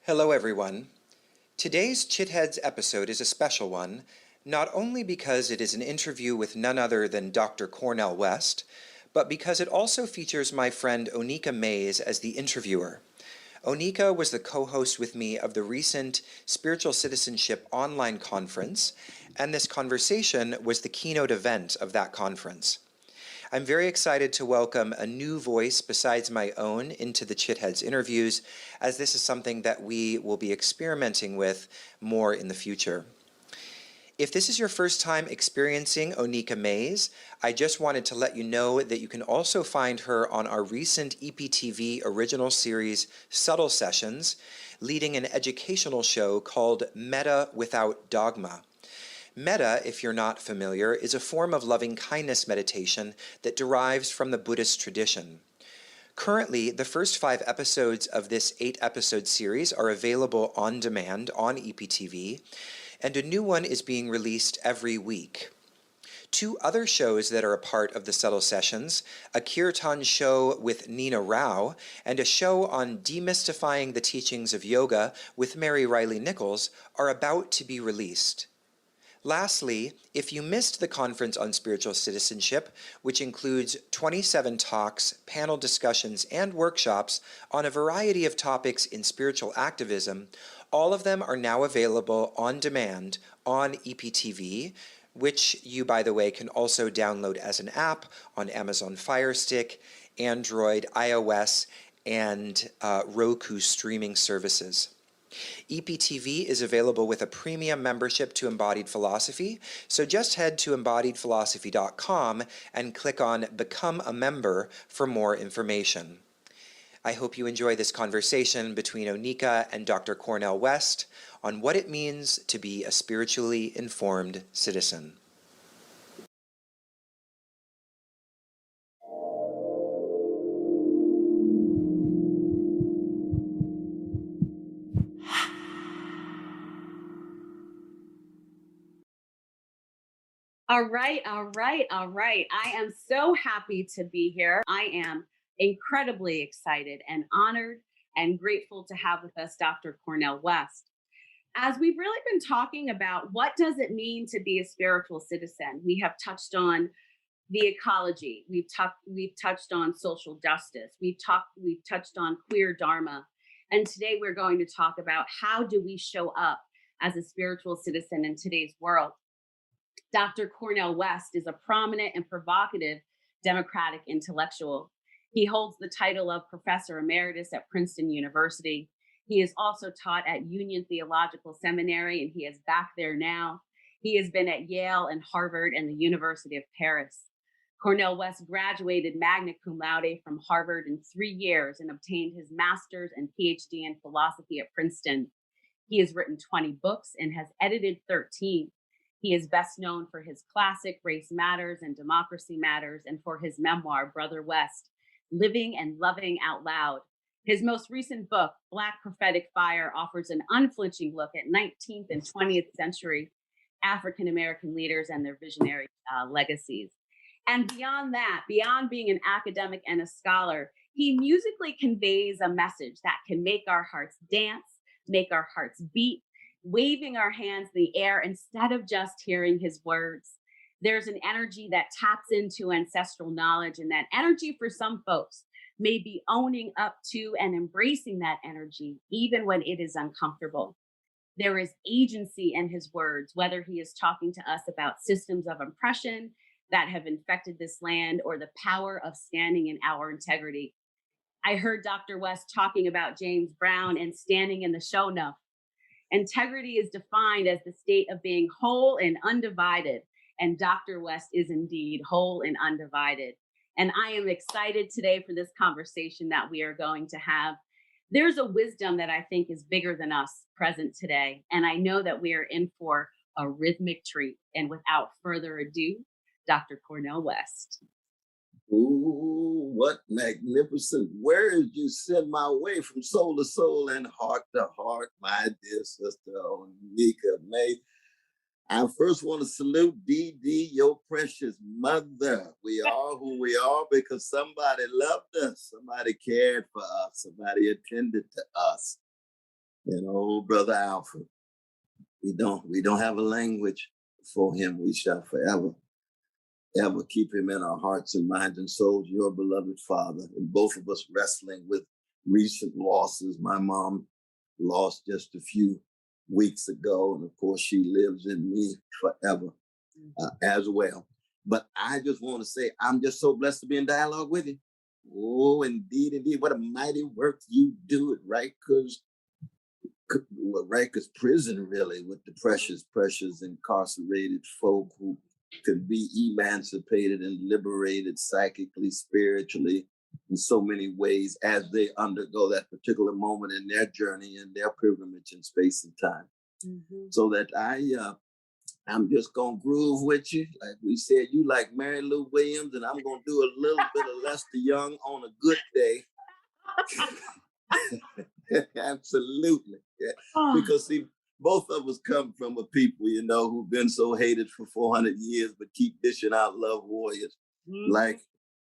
Hello, everyone. Today's Chitheads episode is a special one, not only because it is an interview with none other than Dr. Cornel West, but because it also features my friend Oneika Mays as the interviewer. Oneika was the co-host with me of the recent Spiritual Citizenship Online Conference, and this conversation was the keynote event of that conference. I'm very excited to welcome a new voice besides my own into the Chitheads interviews, as this is something that we will be experimenting with more in the future. If this is your first time experiencing Oneika Mays, I just wanted to let you know that you can also find her on our recent EPTV original series, Subtle Sessions, leading an educational show called Metta Without Dogma. Metta, if you're not familiar, is a form of loving-kindness meditation that derives from the Buddhist tradition. Currently, the first 5 episodes of this 8-episode series are available on demand on EPTV, and a new one is being released every week. 2 other shows that are a part of the Subtle Sessions, a kirtan show with Nina Rao, and a show on demystifying the teachings of yoga with Mary Riley Nichols, are about to be released. Lastly, if you missed the conference on spiritual citizenship, which includes 27 talks, panel discussions, and workshops on a variety of topics in spiritual activism, all of them are now available on demand on EPTV, which you, by the way, can also download as an app on Amazon Fire Stick, Android, iOS, and Roku streaming services. EPTV is available with a premium membership to Embodied Philosophy, so just head to embodiedphilosophy.com and click on Become a Member for more information. I hope you enjoy this conversation between Oneika and Dr. Cornel West on what it means to be a spiritually informed citizen. All right. I am so happy to be here. I am incredibly excited and honored and grateful to have with us Dr. Cornel West. As we've really been talking about what does it mean to be a spiritual citizen, we have touched on the ecology, we've touched on social justice, we've touched on queer dharma, and today we're going to talk about how do we show up as a spiritual citizen in today's world. Dr. Cornel West is a prominent and provocative Democratic intellectual. He holds the title of Professor Emeritus at Princeton University. He is also taught at Union Theological Seminary, and he is back there now. He has been at Yale and Harvard and the University of Paris. Cornel West graduated Magna Cum Laude from Harvard in 3 years and obtained his master's and Ph.D. in philosophy at Princeton. He has written 20 books and has edited 13. He is best known for his classic Race Matters and Democracy Matters, and for his memoir, Brother West, Living and Loving Out Loud. His most recent book, Black Prophetic Fire, offers an unflinching look at 19th and 20th century African American leaders and their visionary legacies. And beyond that, beyond being an academic and a scholar, he musically conveys a message that can make our hearts dance, make our hearts beat, waving our hands in the air instead of just hearing his words. There's an energy that taps into ancestral knowledge, and that energy for some folks may be owning up to and embracing that energy, even when it is uncomfortable. There is agency in his words, whether he is talking to us about systems of oppression that have infected this land or the power of standing in our integrity. I heard Dr. West talking about James Brown and standing in the show enough. Integrity is defined as the state of being whole and undivided, and Dr. West is indeed whole and undivided. And I am excited today for this conversation that we are going to have. There's a wisdom that I think is bigger than us present today, and I know that we are in for a rhythmic treat. And without further ado, Dr. Cornel West. Ooh, what magnificent words you send my way from soul to soul and heart to heart, my dear sister Oneika Mays. I first want to salute Dee Dee, your precious mother. We are who we are because somebody loved us, somebody cared for us, somebody attended to us. and old brother Alfred. We don't have a language for him. We shall forever, ever keep him in our hearts and minds and souls, your beloved father. And both of us wrestling with recent losses. My mom lost just a few weeks ago, and of course she lives in me forever as well. But I just want to say, I'm just so blessed to be in dialogue with you. Oh, indeed, indeed. What a mighty work you do it, right? Because prison really with the precious incarcerated folk who can be emancipated and liberated psychically, spiritually, in so many ways as they undergo that particular moment in their journey and their pilgrimage in space and time. Mm-hmm. So that I'm just gonna groove with you. Like we said, you like Mary Lou Williams, and I'm gonna do a little bit of Lester Young on a good day. Absolutely. Yeah. Because see, both of us come from a people, who've been so hated for 400 years, but keep dishing out love warriors. Mm-hmm. Like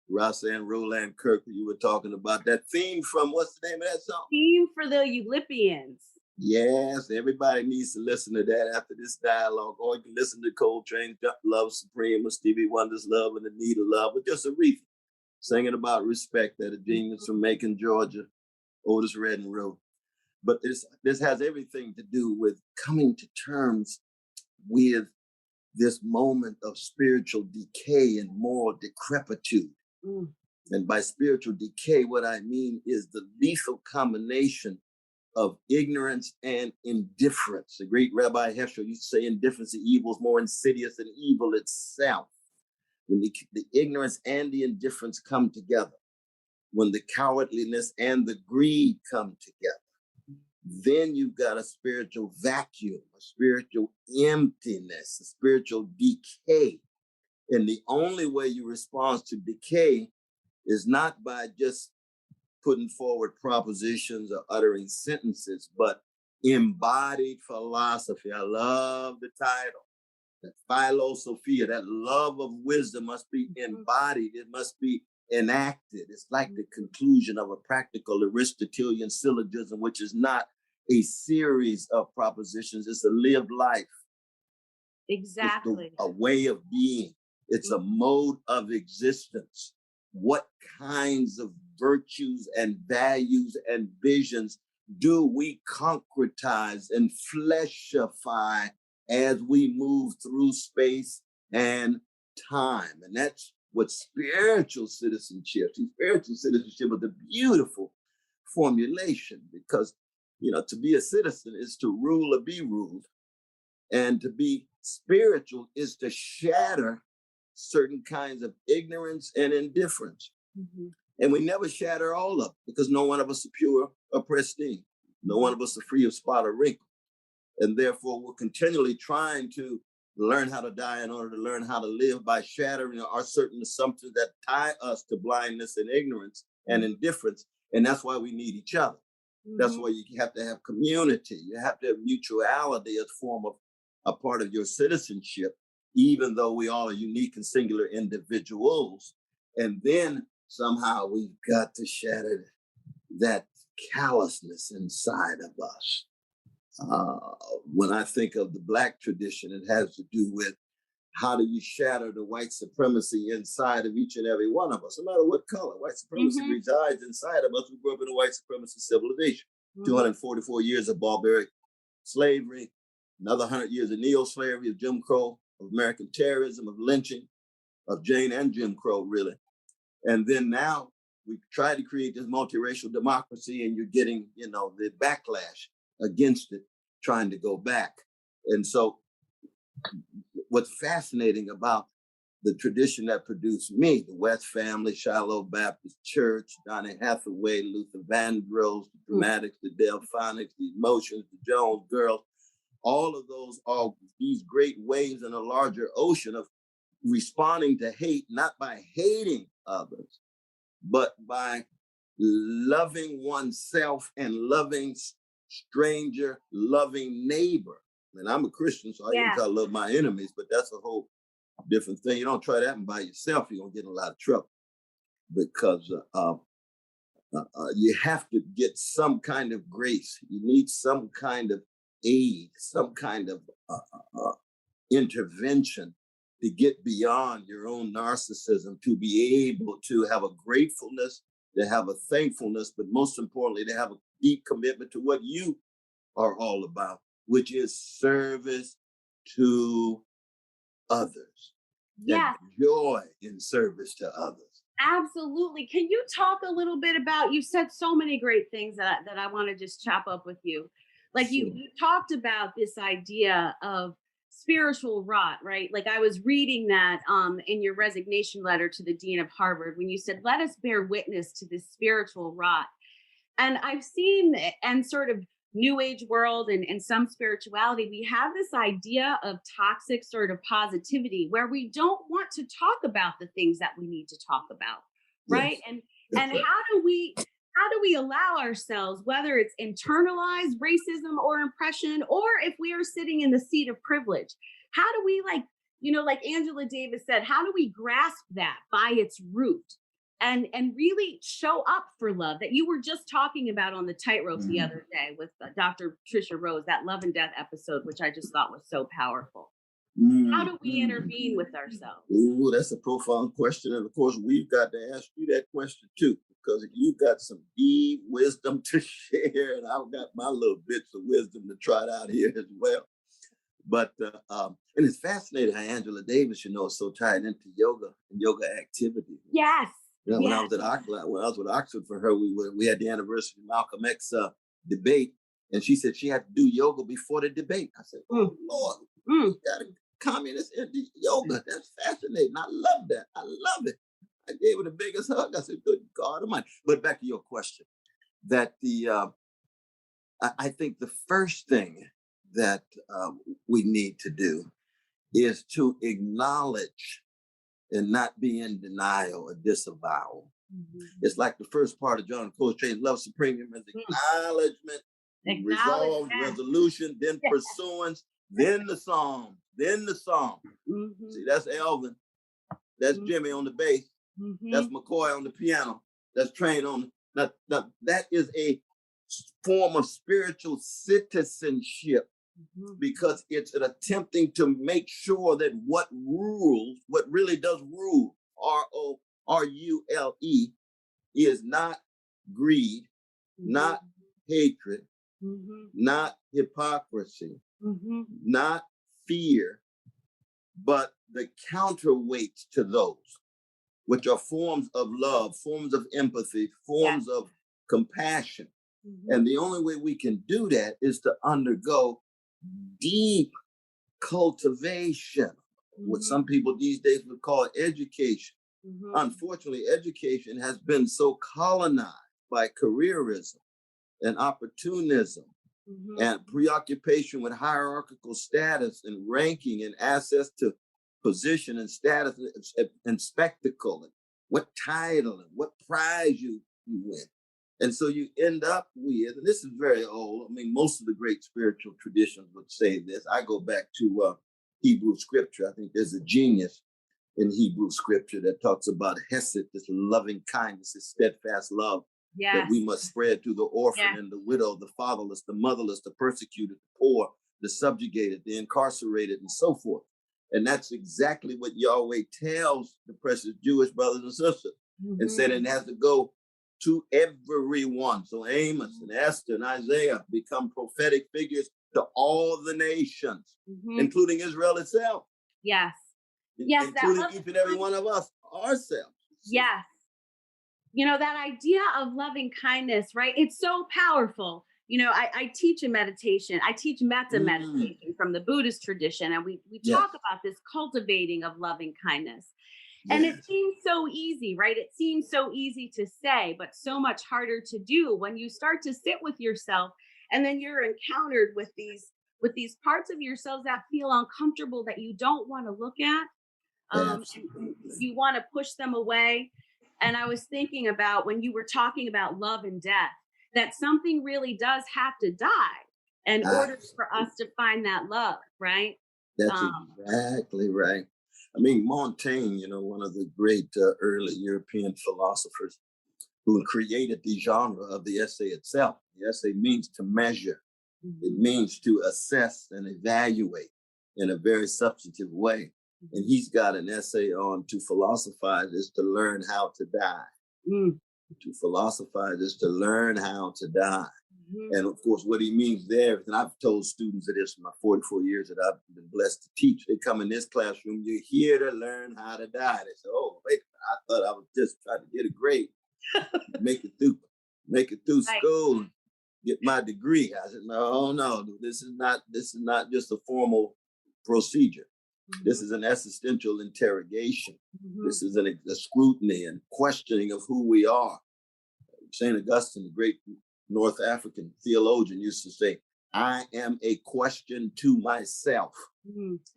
Rasa and Roland Kirk, you were talking about that theme from, what's the name of that song? Theme for the Eulipians. Yes, everybody needs to listen to that after this dialogue. Or you can listen to Coltrane's Love Supreme or Stevie Wonder's Love and Anita Love, or just Aretha singing about respect that a genius from Macon, Georgia, Otis Redding wrote. But this has everything to do with coming to terms with this moment of spiritual decay and moral decrepitude. Mm. And by spiritual decay, what I mean is the lethal combination of ignorance and indifference. The great Rabbi Heschel used to say indifference to evil is more insidious than evil itself. When the ignorance and the indifference come together, when the cowardliness and the greed come together, then you've got a spiritual vacuum, a spiritual emptiness, a spiritual decay. And the only way you respond to decay is not by just putting forward propositions or uttering sentences, but embodied philosophy. I love the title. That philosophia, that love of wisdom must be embodied. It must be enacted. It's like the conclusion of a practical Aristotelian syllogism, which is not a series of propositions. It's a lived life. Exactly. It's a way of being. It's a mode of existence. What kinds of virtues and values and visions do we concretize and fleshify as we move through space and time? And that's what spiritual citizenship is a beautiful formulation, because, to be a citizen is to rule or be ruled. And to be spiritual is to shatter certain kinds of ignorance and indifference. Mm-hmm. And we never shatter all of it, because no one of us are pure or pristine. No one of us are free of spot or wrinkle. And therefore, we're continually trying to learn how to die in order to learn how to live, by shattering our certain assumptions that tie us to blindness and ignorance and indifference. And that's why we need each other. Mm-hmm. That's why you have to have community. You have to have mutuality as form of a part of your citizenship, even though we all are unique and singular individuals. And then somehow we've got to shatter that callousness inside of us. When I think of the Black tradition, it has to do with how do you shatter the white supremacy inside of each and every one of us, no matter what color. White supremacy resides inside of us. We grew up in a white supremacist civilization. 244 years of barbaric slavery, another 100 years of neo-slavery, of Jim Crow, of American terrorism, of lynching, of Jane and Jim Crow, really. And then now we try to create this multiracial democracy, and you're getting, the backlash against it, trying to go back. And so what's fascinating about the tradition that produced me, the West Family, Shiloh Baptist Church, Donny Hathaway, Luther Vandross, the Dramatics, the Delphonics, the Emotions, the Jones Girls, all of those are these great waves in a larger ocean of responding to hate, not by hating others, but by loving oneself and loving stranger, loving neighbor. And I'm a Christian, so I can tell I love my enemies, but that's a whole different thing. You don't try that by yourself, you're gonna get in a lot of trouble, because You have to get some kind of grace. You need some kind of aid, some kind of intervention to get beyond your own narcissism, to be able to have a gratefulness, to have a thankfulness, but most importantly, to have a deep commitment to what you are all about, which is service to others. Yes. And joy in service to others. Absolutely. Can you talk a little bit about, you've said so many great things that I want to just chop up with you. Like Sure. you talked about this idea of spiritual rot, right? Like I was reading that in your resignation letter to the Dean of Harvard when you said, let us bear witness to this spiritual rot. And I've seen, and sort of new age world and some spirituality, we have this idea of toxic sort of positivity where we don't want to talk about the things that we need to talk about, right? Yes. And Right. how do we allow ourselves, whether it's internalized racism or oppression, or if we are sitting in the seat of privilege, how do we, like, like Angela Davis said, how do we grasp that by its root and really show up for love that you were just talking about on the tightrope the other day with Dr. Tricia Rose, that love and death episode, which I just thought was so powerful. How do we intervene with ourselves? Ooh, that's a profound question. And of course, we've got to ask you that question too, because you've got some deep wisdom to share, and I've got my little bits of wisdom to trot out here as well. But and it's fascinating how Angela Davis, is so tied into yoga and yoga activity. Yes. When I was with Oxford for her, we had the anniversary of Malcolm X debate, and she said she had to do yoga before the debate. I said, "Oh Lord, you got a communist into yoga? That's fascinating. I love that. I love it." I gave her the biggest hug. I said, "Good God Almighty!" But back to your question, that I think the first thing that we need to do is to acknowledge and not be in denial or disavowal. It's like the first part of John Coltrane's Love Supreme is acknowledgement, resolve, resolution, then pursuance, then the song, then the song. See, that's Elvin. That's Jimmy on the bass. That's McCoy on the piano. That's Train on now, that is a form of spiritual citizenship, because it's an attempting to make sure that what really does rule, RORULE, is not greed, not hatred, not hypocrisy, not fear, but the counterweights to those, which are forms of love, forms of empathy, forms of compassion. And the only way we can do that is to undergo deep cultivation, what some people these days would call education. Unfortunately, education has been so colonized by careerism and opportunism and preoccupation with hierarchical status and ranking and access to position and status and spectacle and what title and what prize you win. And so you end up with, and this is very old, I mean, most of the great spiritual traditions would say this. I go back to Hebrew scripture. I think there's a genius in Hebrew scripture that talks about hesed, this loving kindness, this steadfast love that we must spread to the orphan and the widow, the fatherless, the motherless, the persecuted, the poor, the subjugated, the incarcerated, and so forth. And that's exactly what Yahweh tells the precious Jewish brothers and sisters, and said it has to go to everyone. So Amos and Esther and Isaiah become prophetic figures to all the nations, including Israel itself. Yes, including each and every one of us, ourselves. Yes. That idea of loving kindness, right? It's so powerful. I teach a meditation. I teach metta meditation from the Buddhist tradition. And we talk about this cultivating of loving kindness. And it seems so easy, right? It seems so easy to say, but so much harder to do when you start to sit with yourself and then you're encountered with these parts of yourselves that feel uncomfortable, that you don't want to look at. You want to push them away. And I was thinking about when you were talking about love and death, that something really does have to die in order for us to find that love, right? That's exactly right. I mean, Montaigne, one of the great early European philosophers, who created the genre of the essay itself. The essay means to measure. It means to assess and evaluate in a very substantive way. And he's got an essay on to philosophize is to learn how to die. To philosophize is to learn how to die. And of course, what he means there, and I've told students of this in my 44 years that I've been blessed to teach, they come in this classroom, you're here to learn how to die. They say, oh, wait, I thought I was just trying to get a grade, make it through school, and get my degree. I said, no, this is not just a formal procedure. This is an existential interrogation. This is a scrutiny and questioning of who we are. St. Augustine, the great North African theologian, used to say, I am a question to myself.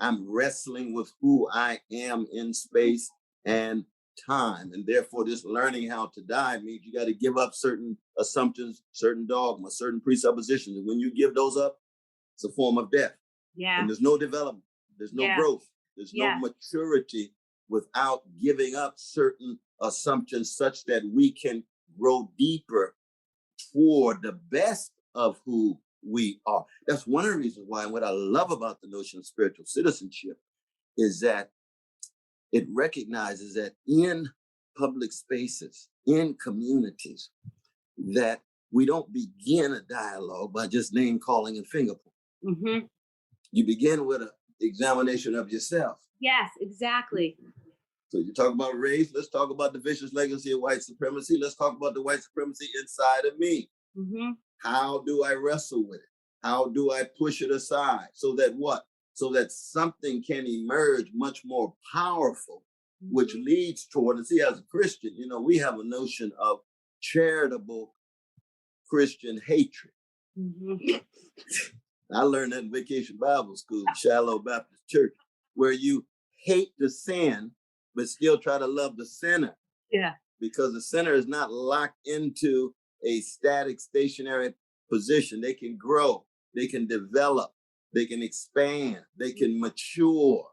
I'm wrestling with who I am in space and time. And therefore, this learning how to die means you got to give up certain assumptions, certain dogmas, certain presuppositions. And when you give those up, it's a form of death. Yeah. And there's no development. There's no growth. There's no maturity without giving up certain assumptions such that we can grow deeper toward the best of who we are. That's one of the reasons why, and what I love about the notion of spiritual citizenship is that it recognizes that in public spaces, in communities, that we don't begin a dialogue by just name calling and finger pointing. You begin with an examination of yourself. Yes, exactly. So you talk about race, let's talk about the vicious legacy of white supremacy. Let's talk about the white supremacy inside of me. How do I wrestle with it? How do I push it aside? So that what? So that something can emerge much more powerful, which leads toward, and see, as a Christian, we have a notion of charitable Christian hatred. I learned that in Vacation Bible School, Shiloh Baptist Church, where you hate the sin, but still try to love the sinner. Yeah. Because the sinner is not locked into a static, stationary position. They can grow, they can develop, they can expand, they can mature.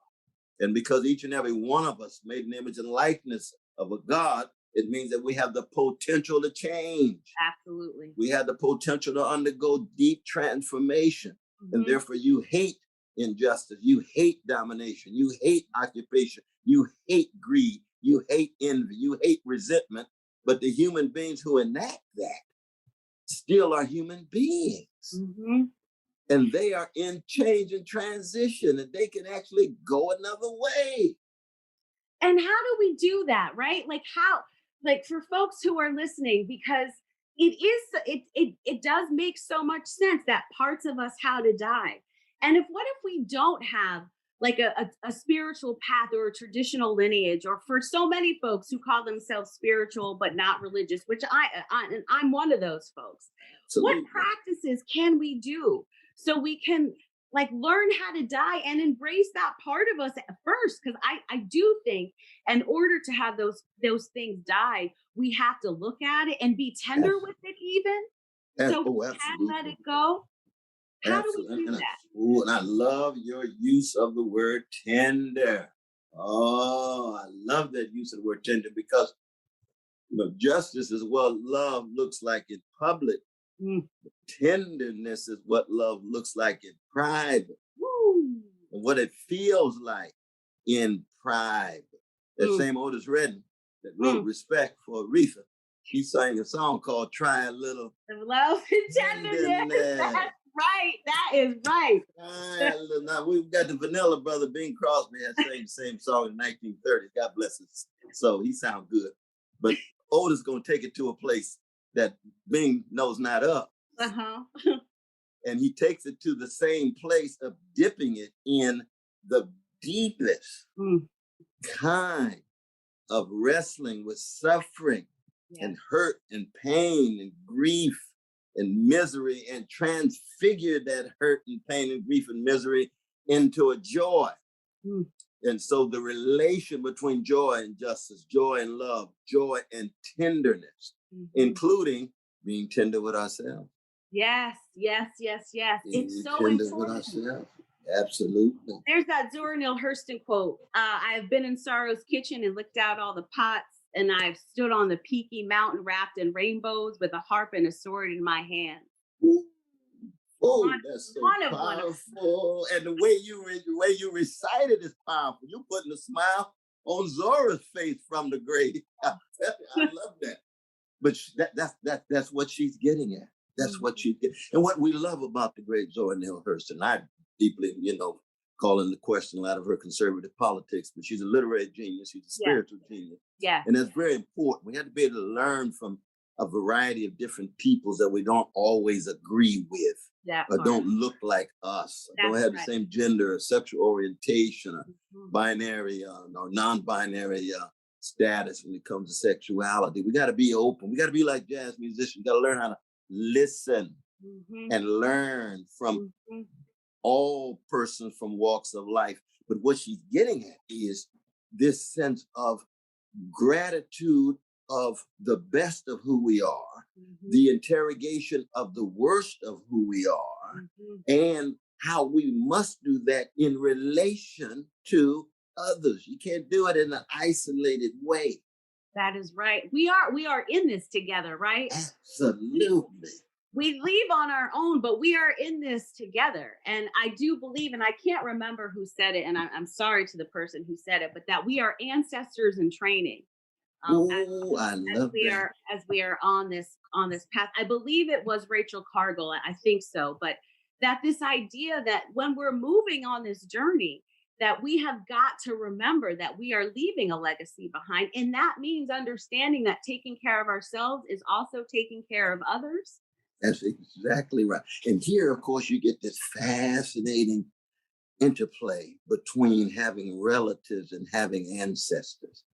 And because each and every one of us made an image and likeness of a God, it means that we have the potential to change. Absolutely. We have the potential to undergo deep transformation. And therefore you hate injustice, you hate domination, you hate occupation, you hate greed, you hate envy, you hate resentment. But the human beings who enact that still are human beings. And they are in change and transition, and they can actually go another way. And how do we do that, right? Like for folks who are listening, because it does make so much sense that parts of us how to die. And what if we don't have like a spiritual path or a traditional lineage, or for so many folks who call themselves spiritual but not religious, which I'm one of those folks. Absolutely. What practices can we do so we can like learn how to die and embrace that part of us at first? Because I do think in order to have those things die, we have to look at it and be tender with it even. So we can let it go. How do we do that? And I love your use of the word tender. Oh, I love that use of the word tender, because justice is what love looks like in public. Tenderness is what love looks like in private. And what it feels like in private. That same Otis Redding that wrote Respect for Aretha, he sang a song called Try a Little Love and Tenderness. Right, that is right. Now we've got the Vanilla brother, Bing Crosby, had sang the same song in the 1930s. God bless his soul. He sounds good. But Otis is going to take it to a place that Bing knows not of. And he takes it to the same place of dipping it in the deepest kind of wrestling with suffering and hurt and pain and grief and misery, and transfigure that hurt and pain and grief and misery into a joy. And so the relation between joy and justice, joy and love, joy and tenderness, including being tender with ourselves. Yes. It's so tender important. with ourselves. Absolutely. There's that Zora Neale Hurston quote. I have been in sorrow's kitchen and licked out all the pots. and I've stood on the peaky mountain wrapped in rainbows with a harp and a sword in my hand. Oh, One, that's so one of one. powerful. And the way you recite it is powerful. You're putting a smile on Zora's face from the grave. I love that. But that's what she's getting at. That's what she's getting. And what we love about the great Zora Neale Hurston, I deeply, calling the question out of her conservative politics, but she's a literary genius. She's a spiritual genius. Yeah. And that's very important. We have to be able to learn from a variety of different peoples that we don't always agree with, or don't look like us, or don't have the same gender or sexual orientation or binary or non-binary status when it comes to sexuality. We got to be open. We got to be like jazz musicians. We got to learn how to listen and learn from all persons from walks of life. But what she's getting at is this sense of gratitude of the best of who we are, the interrogation of the worst of who we are, and how we must do that in relation to others. You can't do it in an isolated way. That is right. We are in this together, right? Absolutely. We leave on our own, but we are in this together. And I do believe, and I can't remember who said it, and I'm sorry to the person who said it, but that we are ancestors in training. I love that. As we are on this path. I believe it was Rachel Cargill. I think so. But that this idea that when we're moving on this journey, that we have got to remember that we are leaving a legacy behind. And that means understanding that taking care of ourselves is also taking care of others. That's exactly right. And here, of course, you get this fascinating interplay between having relatives and having ancestors,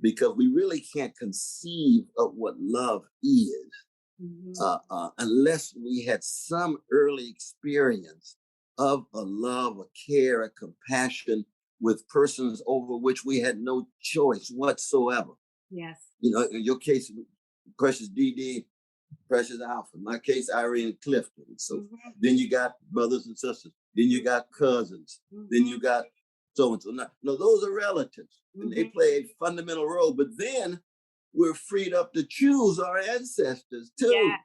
because we really can't conceive of what love is unless we had some early experience of a love, a care, a compassion with persons over which we had no choice whatsoever. Yes. In your case, Precious DD, Precious Alpha. In my case, Irene and Clifton. So then you got brothers and sisters. Then you got cousins. Then you got so-and-so. Now, those are relatives. And they play a fundamental role. But then we're freed up to choose our ancestors too. Yeah.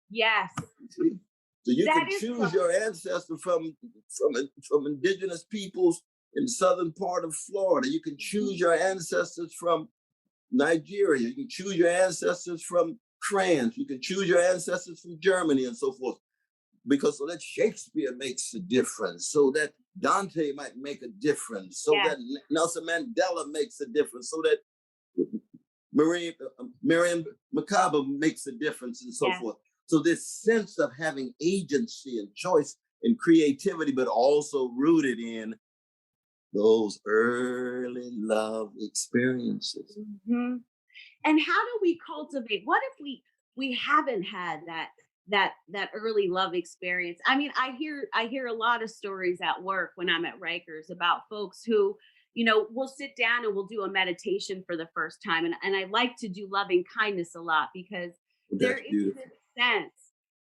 Yes. See? So you can choose your ancestor from indigenous peoples in the southern part of Florida. You can choose your ancestors from Nigeria. You can choose your ancestors from France. You can choose your ancestors from Germany and so forth. Because so that Shakespeare makes a difference, so that Dante might make a difference, so that Nelson Mandela makes a difference, so that Miriam Makeba makes a difference and so forth. So this sense of having agency and choice and creativity, but also rooted in those early love experiences. And how do we cultivate? What if we haven't had that early love experience? I mean, I hear a lot of stories at work when I'm at Rikers about folks who, we'll sit down and we'll do a meditation for the first time. And I like to do loving kindness a lot because there is this sense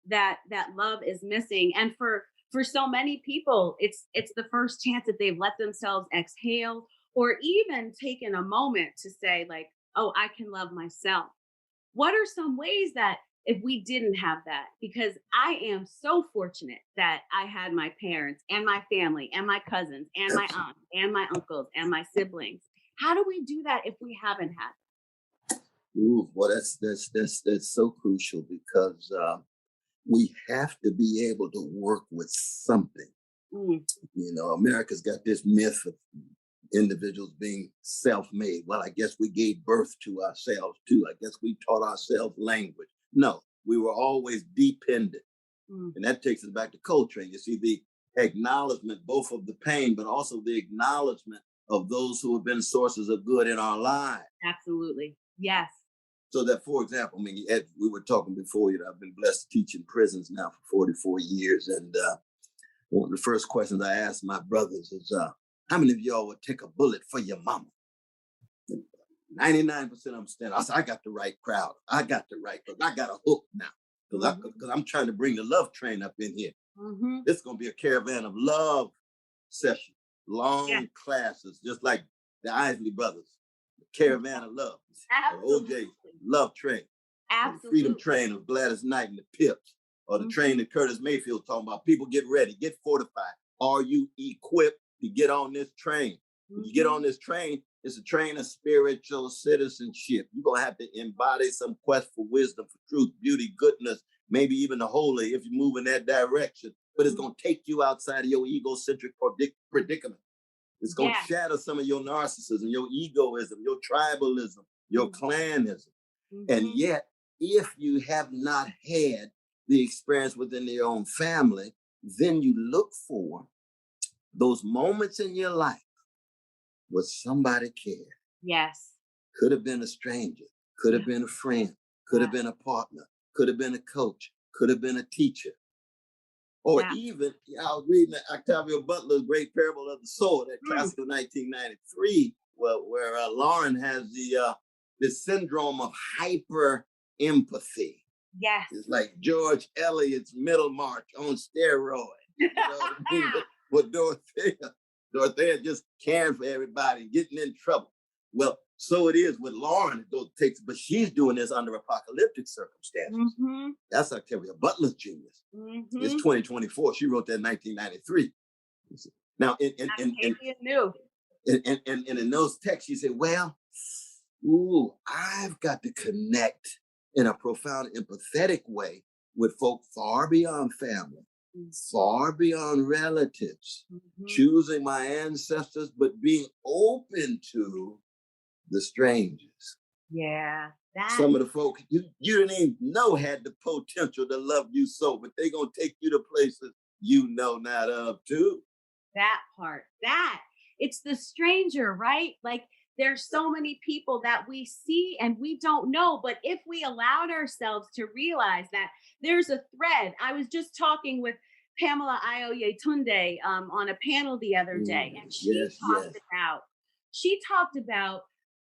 that love is missing. And for so many people, it's the first chance that they've let themselves exhale or even taken a moment to say like, oh, I can love myself. What are some ways that if we didn't have that? Because I am so fortunate that I had my parents and my family and my cousins and my aunts and my uncles and my siblings. How do we do that if we haven't had it? Ooh, well, that's so crucial because we have to be able to work with something. America's got this myth of individuals being self-made. Well, I guess we gave birth to ourselves too. I guess we taught ourselves language. No, we were always dependent. And that takes us back to Coltrane. You see the acknowledgement both of the pain, but also the acknowledgement of those who have been sources of good in our lives. Absolutely. Yes. So that, for example, we were talking before, I've been blessed to teach in prisons now for 44 years. And one of the first questions I ask my brothers is, how many of y'all would take a bullet for your mama? 99% of them stand. I said, I got the right crowd. I got the right, because I got a hook now. Because I'm trying to bring the love train up in here. This is going to be a caravan of love sessions, long classes, just like the Isley brothers. Caravan of Love, or OJ Love Train, or the Freedom Train of Gladys Knight and the Pips, or the train that Curtis Mayfield's talking about. People get ready, get fortified. Are you equipped to get on this train? When you get on this train, it's a train of spiritual citizenship. You're going to have to embody some quest for wisdom, for truth, beauty, goodness, maybe even the holy if you move in that direction. But it's going to take you outside of your egocentric predicament. It's going to shatter some of your narcissism, your egoism, your tribalism, your clanism. And yet, if you have not had the experience within your own family, then you look for those moments in your life where somebody cared. Yes. Could have been a stranger, could have been a friend, could have been a partner, could have been a coach, could have been a teacher. Or even, I was reading Octavia Butler's great parable of the soul, that classical 1993, where Lauren has the syndrome of hyper empathy. Yes. It's like George Eliot's Middlemarch on steroids. You know what I mean? But Dorothea just caring for everybody, getting in trouble. Well, so it is with Lauren, but she's doing this under apocalyptic circumstances. That's Octavia Butler's genius. It's 2024. She wrote that in 1993. Now, in those texts, she said, well, I've got to connect in a profound, empathetic way with folk far beyond family, far beyond relatives, choosing my ancestors, but being open to the strangers. Yeah. Some of the folk you didn't even know had the potential to love you so, but they're going to take you to places you know not of too. That part, it's the stranger, right? Like there's so many people that we see and we don't know, but if we allowed ourselves to realize that there's a thread. I was just talking with Pamela Ayoye-Tunde on a panel the other day, and she talked about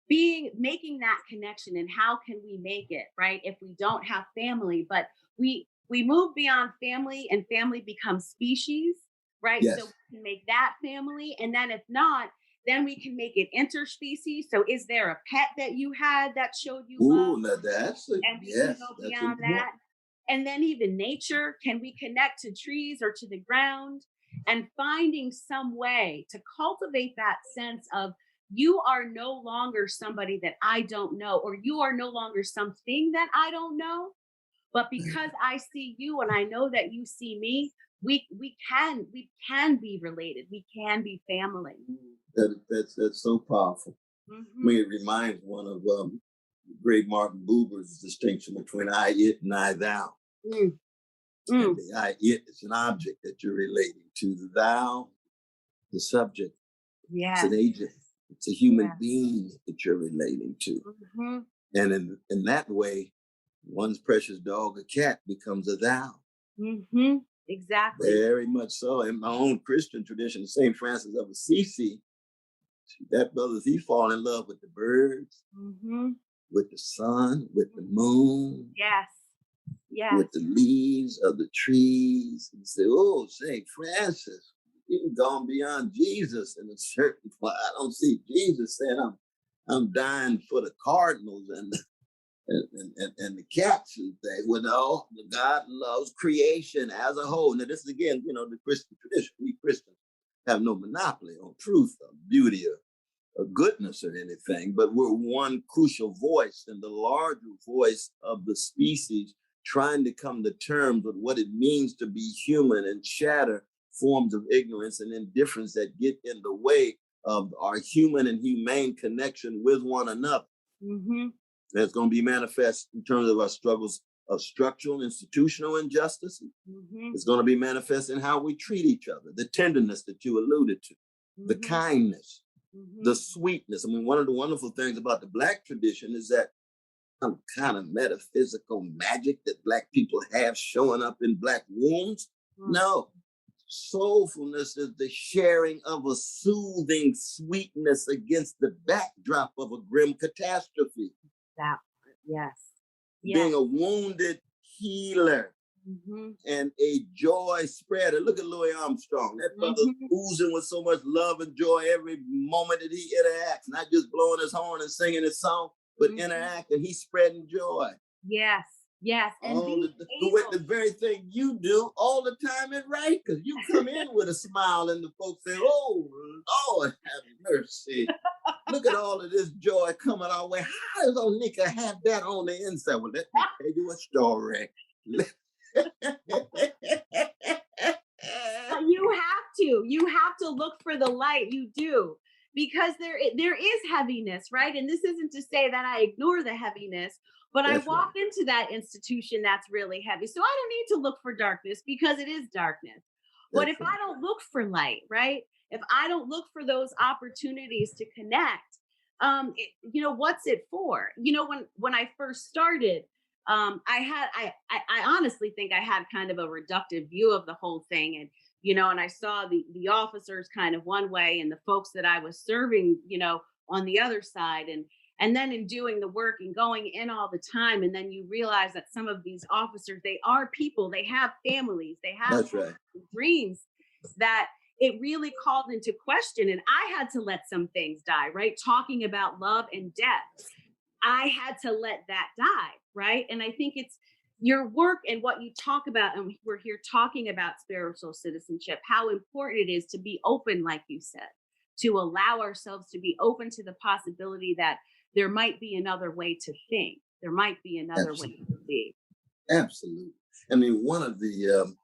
making that connection and how can we make it, right? If we don't have family, but we move beyond family and family becomes species, right? Yes. So we can make that family. And then if not, then we can make it interspecies. So is there a pet that you had that showed you love? And we can go beyond that. And then even nature, can we connect to trees or to the ground? And finding some way to cultivate that sense of you are no longer somebody that I don't know, or you are no longer something that I don't know. But because I see you and I know that you see me, we can be related. We can be family. That's so powerful. I mean, it reminds one of great Martin Buber's distinction between I, it, and I, thou. And the I, it is an object that you're relating to. The thou, the subject. Yes. It's an agent. It's a human being that you're relating to. And in that way, one's precious dog or cat becomes a thou. Exactly. Very much so. In my own Christian tradition, St. Francis of Assisi, that brother, he fall in love with the birds, with the sun, with the moon. Yes. With the leaves of the trees. And say, oh, St. Francis, you've gone beyond Jesus in a certain way. I don't see Jesus saying I'm dying for the cardinals and the cats and things. Well, no, God loves creation as a whole. Now, this is again, the Christian tradition. We Christians have no monopoly on truth or beauty or goodness or anything, but we're one crucial voice in the larger voice of the species, trying to come to terms with what it means to be human and shatter forms of ignorance and indifference that get in the way of our human and humane connection with one another. That's going to be manifest in terms of our struggles of structural, institutional injustice. It's going to be manifest in how we treat each other, the tenderness that you alluded to, the kindness, the sweetness. I mean, one of the wonderful things about the Black tradition is that some kind of metaphysical magic that Black people have showing up in Black wombs. No, soulfulness is the sharing of a soothing sweetness against the backdrop of a grim catastrophe. Yes. Being a wounded healer and a joy spreader. Look at Louis Armstrong. That brother oozing with so much love and joy every moment that he interacts, not just blowing his horn and singing his song, but interacting. He's spreading joy. Yes, yes. And the very thing you do all the time is right, because you come in with a smile and the folks say, oh, Lord, have mercy. Look at all of this joy coming our way. How does Oneika have that on the inside? Well, let me tell you a story. You have to look for the light. You do, because there is heaviness, right? And this isn't to say that I ignore the heaviness, but I walk into that institution that's really heavy. So I don't need to look for darkness, because it is darkness. But if I don't look for light, right? If I don't look for those opportunities to connect, what's it for? When I first started, I honestly think I had kind of a reductive view of the whole thing. And, and I saw the officers kind of one way and the folks that I was serving, on the other side. And then in doing the work and going in all the time, and then you realize that some of these officers, they are people, they have families, they have dreams, that it really called into question. And I had to let some things die, right? Talking about love and death, I had to let that die, right? And I think it's your work and what you talk about, and we're here talking about spiritual citizenship, how important it is to be open, like you said, to allow ourselves to be open to the possibility that there might be another way to think. There might be another way to be. Absolutely. I mean, one of the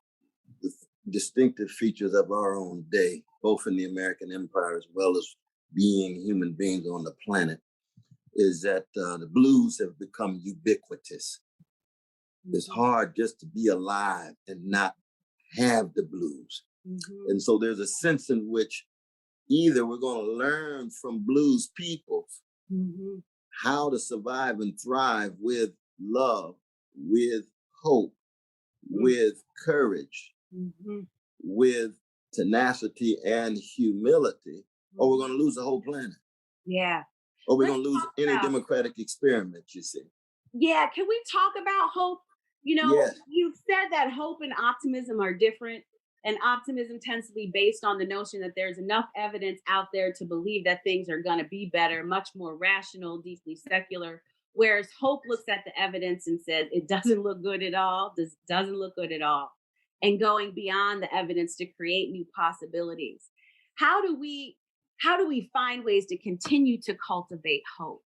distinctive features of our own day, both in the American empire as well as being human beings on the planet, is that the blues have become ubiquitous. It's hard just to be alive and not have the blues. And so there's a sense in which either we're going to learn from blues people how to survive and thrive with love, with hope, with courage, with tenacity and humility, or we're going to lose the whole planet. Yeah. Or we're going to lose any democratic experiment, you see. Yeah. Can we talk about hope? You've said that hope and optimism are different. And optimism tends to be based on the notion that there's enough evidence out there to believe that things are going to be better, much more rational, deeply secular. Whereas hope looks at the evidence and says, it doesn't look good at all. This doesn't look good at all. And going beyond the evidence to create new possibilities. How do we find ways to continue to cultivate hope?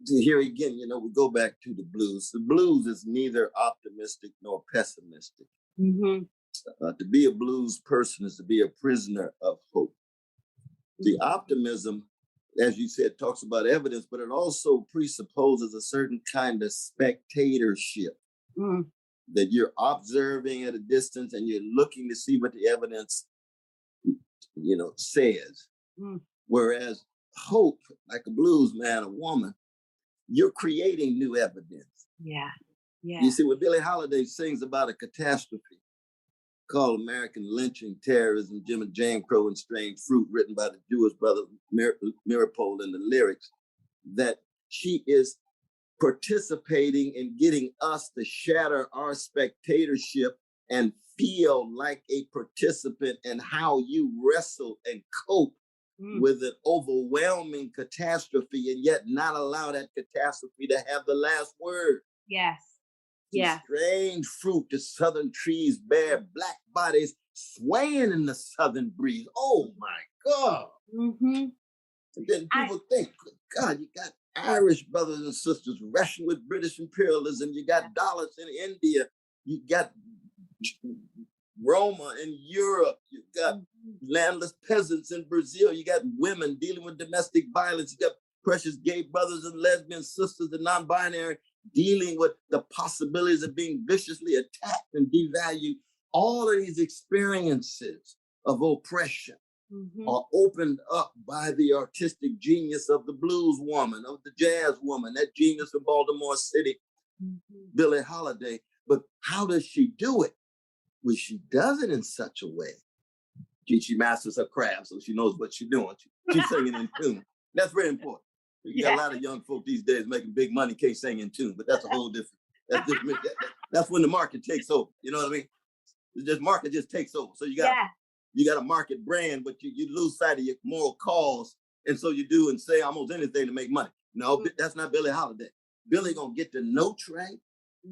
Here again, we go back to the blues. The blues is neither optimistic nor pessimistic. To be a blues person is to be a prisoner of hope. The optimism, as you said, talks about evidence, but it also presupposes a certain kind of spectatorship, that you're observing at a distance and you're looking to see what the evidence, says. Whereas hope, like a blues man or woman, you're creating new evidence. Yeah. You see, when Billie Holiday sings about a catastrophe called American lynching, terrorism, Jim and Jane Crow and strange fruit, written by the Jewish brother Mirapole in the lyrics, that she is participating in getting us to shatter our spectatorship and feel like a participant in how you wrestle and cope with an overwhelming catastrophe, and yet not allow that catastrophe to have the last word. Yes. Yeah. Strange fruit, the southern trees bear, black bodies swaying in the southern breeze. Oh my God. And then people think, God, you got Irish brothers and sisters wrestling with British imperialism. You got Dalits in India. You got Roma in Europe. You got landless peasants in Brazil. You got women dealing with domestic violence. You got precious gay brothers and lesbian sisters and non-binary dealing with the possibilities of being viciously attacked and devalued. All of these experiences of oppression are opened up by the artistic genius of the blues woman, of the jazz woman, that genius from Baltimore City, Billie Holiday. But how does she do it? Well, she does it in such a way. She masters her craft, so she knows what she's doing. She's singing in tune. That's very important. You got a lot of young folk these days making big money, can't sing in tune, but that's a whole different That's when the market takes over. You know what I mean? This market just takes over. So you got a market brand, but you lose sight of your moral cause. And so you do and say almost anything to make money. No, that's not Billie Holiday. Billie gonna get the notes right.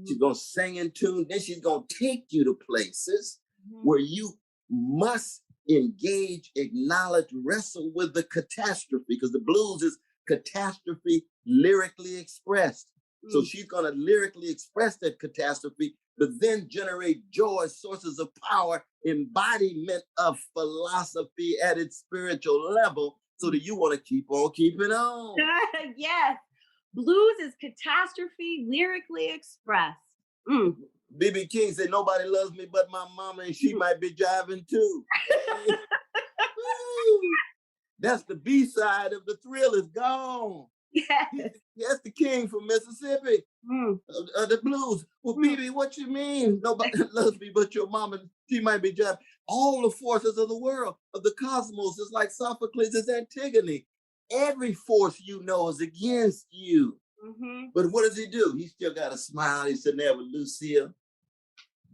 She's gonna sing in tune. Then she's gonna take you to places where you must engage, acknowledge, wrestle with the catastrophe, because the blues is catastrophe lyrically expressed. So she's gonna lyrically express that catastrophe, but then generate joy, sources of power, embodiment of philosophy at its spiritual level, so that you want to keep on keeping on. Yes. Blues is catastrophe lyrically expressed. B.B. King said, nobody loves me but my mama, and she might be jiving too. That's the B-side of the Thrill is gone. Yes. That's the king from Mississippi. The blues. Well, B.B., what you mean? Nobody loves me but your mama, she might be jiving. All the forces of the world, of the cosmos, is like Sophocles' Antigone. Every force you know is against you. But what does he do? He still got a smile. He's sitting there with Lucille.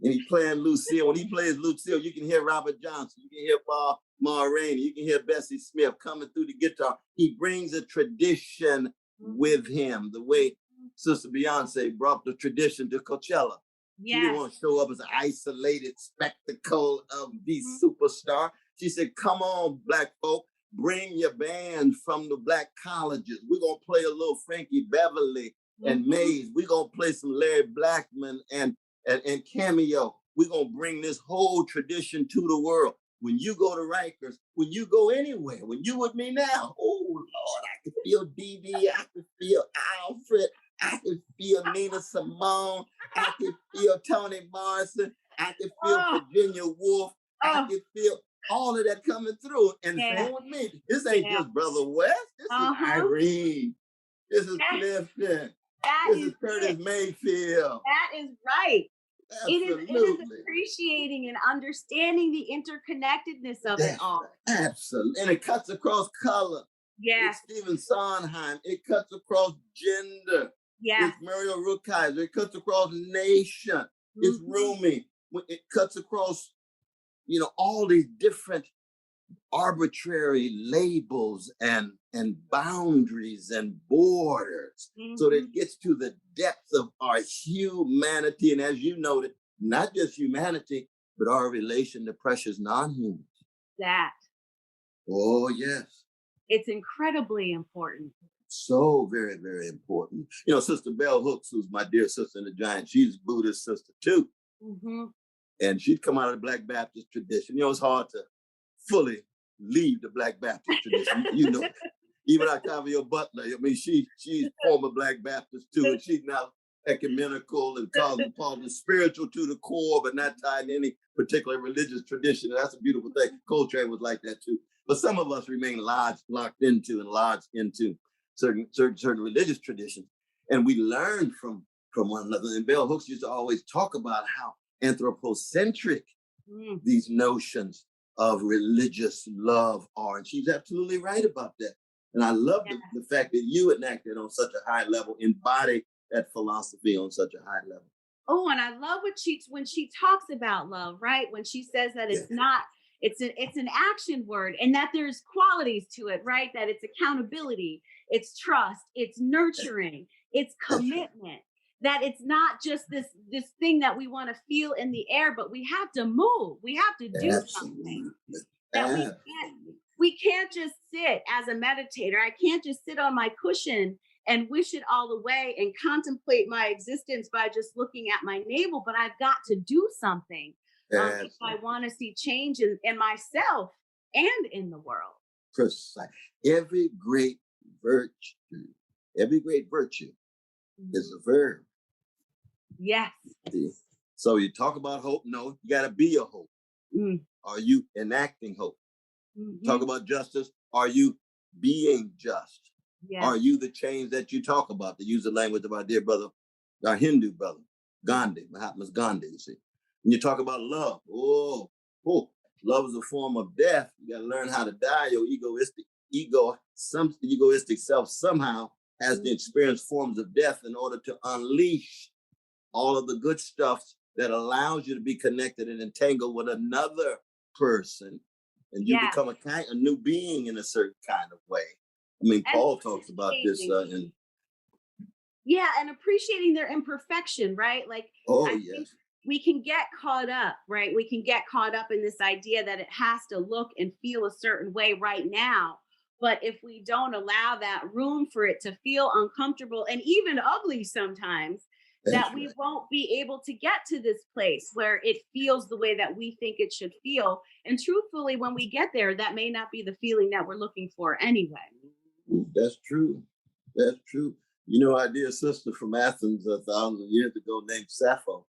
And he's playing Lucille. When he plays Lucille, you can hear Robert Johnson. You can hear Paul Rainey. You can hear Bessie Smith coming through the guitar. He brings a tradition with him, the way Sister Beyonce brought the tradition to Coachella. She didn't want to show up as an isolated spectacle of the superstar. She said, come on, Black folk. Bring your band from the Black colleges. We're going to play a little Frankie Beverly and Mays. We're going to play some Larry Blackman and Cameo. We're going to bring this whole tradition to the world. When you go to Rikers, when you go anywhere, when you with me now, oh, Lord, I can feel DD, I can feel Alfred, I can feel Nina Simone, I can feel Toni Morrison, I can feel Virginia Woolf, I can feel all of that coming through. And same with me. This ain't just Brother West. This is Irene. This is Clifton. This is Curtis Mayfield. That is right. Absolutely. It is appreciating and understanding the interconnectedness of it all. Absolutely. And it cuts across color. Yes. It's Stephen Sondheim. It cuts across gender. Yes. It's Muriel Rukeyser. It cuts across nation. It's Rumi. It cuts across, all these different arbitrary labels and boundaries and borders, so that it gets to the depth of our humanity. And as you noted, not just humanity, but our relation to precious non-humans. That. Oh, yes. It's incredibly important. So very, very important. Sister Bell Hooks, who's my dear sister in the Giant, she's a Buddhist sister too. And she'd come out of the Black Baptist tradition. It's hard to fully leave the Black Baptist tradition. Even Octavia Butler, she's former Black Baptist too, and she's now ecumenical and cosmopolitan, spiritual to the core, but not tied to any particular religious tradition. And that's a beautiful thing. Coltrane was like that too. But some of us remain lodged into certain religious traditions, and we learn from one another. And Bell Hooks used to always talk about how anthropocentric these notions of religious love are. And she's absolutely right about that. And I love the fact that you enact it on such a high level, embody that philosophy on such a high level. Oh, and I love when she talks about love, right? When she says that it's an action word, and that there's qualities to it, right? That it's accountability, it's trust, it's nurturing, it's commitment. That it's not just this thing that we want to feel in the air, but we have to move. We have to do something. That we can't just sit as a meditator. I can't just sit on my cushion and wish it all away and contemplate my existence by just looking at my navel, but I've got to do something if I want to see change in myself and in the world. Precisely. Every great virtue is a verb. Yes. See? So you talk about hope. No, you got to be a hope. Are you enacting hope? Talk about justice. Are you being just? Yes. Are you the change that you talk about? To use the language of our dear brother, our Hindu brother, Gandhi, Mahatma Gandhi, you see. When you talk about love, love is a form of death. You got to learn how to die. Your egoistic self somehow has to experience forms of death in order to unleash all of the good stuff that allows you to be connected and entangled with another person, and you become a new being in a certain kind of way. I mean, Paul talks about this in. Yeah, and appreciating their imperfection, right? Like, I think we can get caught up, right? We can get caught up in this idea that it has to look and feel a certain way right now. But if we don't allow that room for it to feel uncomfortable and even ugly sometimes, that we won't be able to get to this place where it feels the way that we think it should feel. And truthfully, when we get there, that may not be the feeling that we're looking for anyway. That's true. That's true. You know, our dear sister from Athens 1,000 years ago named Sappho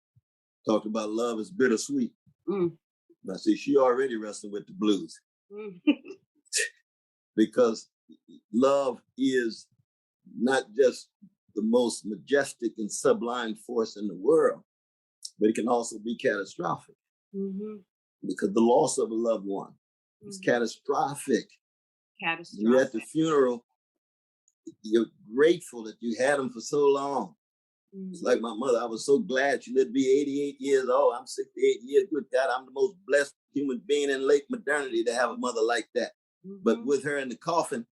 talked about love is bittersweet. Now, see, she already wrestled with the blues. Because love is not just the most majestic and sublime force in the world, but it can also be catastrophic. Because the loss of a loved one is catastrophic. You're at the funeral, you're grateful that you had them for so long. It's like my mother. I was so glad she lived to be 88 years old. I'm 68 years. Good God, I'm the most blessed human being in late modernity to have a mother like that. But with her in the coffin,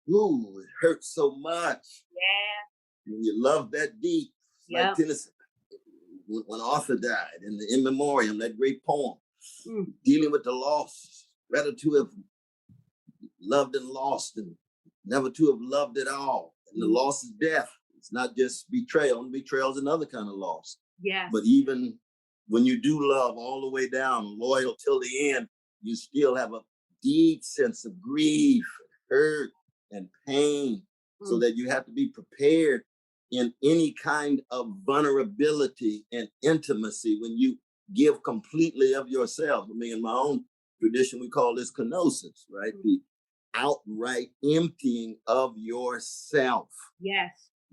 ooh, it hurts so much. When you love that deep, like Tennessee, when Arthur died in the In Memoriam, that great poem, dealing with the loss, rather to have loved and lost and never to have loved at all. And the loss is death. It's not just betrayal. And betrayal is another kind of loss. But even when you do love all the way down, loyal till the end, you still have a deep sense of grief, hurt, and pain, so that you have to be prepared in any kind of vulnerability and intimacy when you give completely of yourself. I mean, in my own tradition, we call this kenosis, right? The outright emptying of yourself.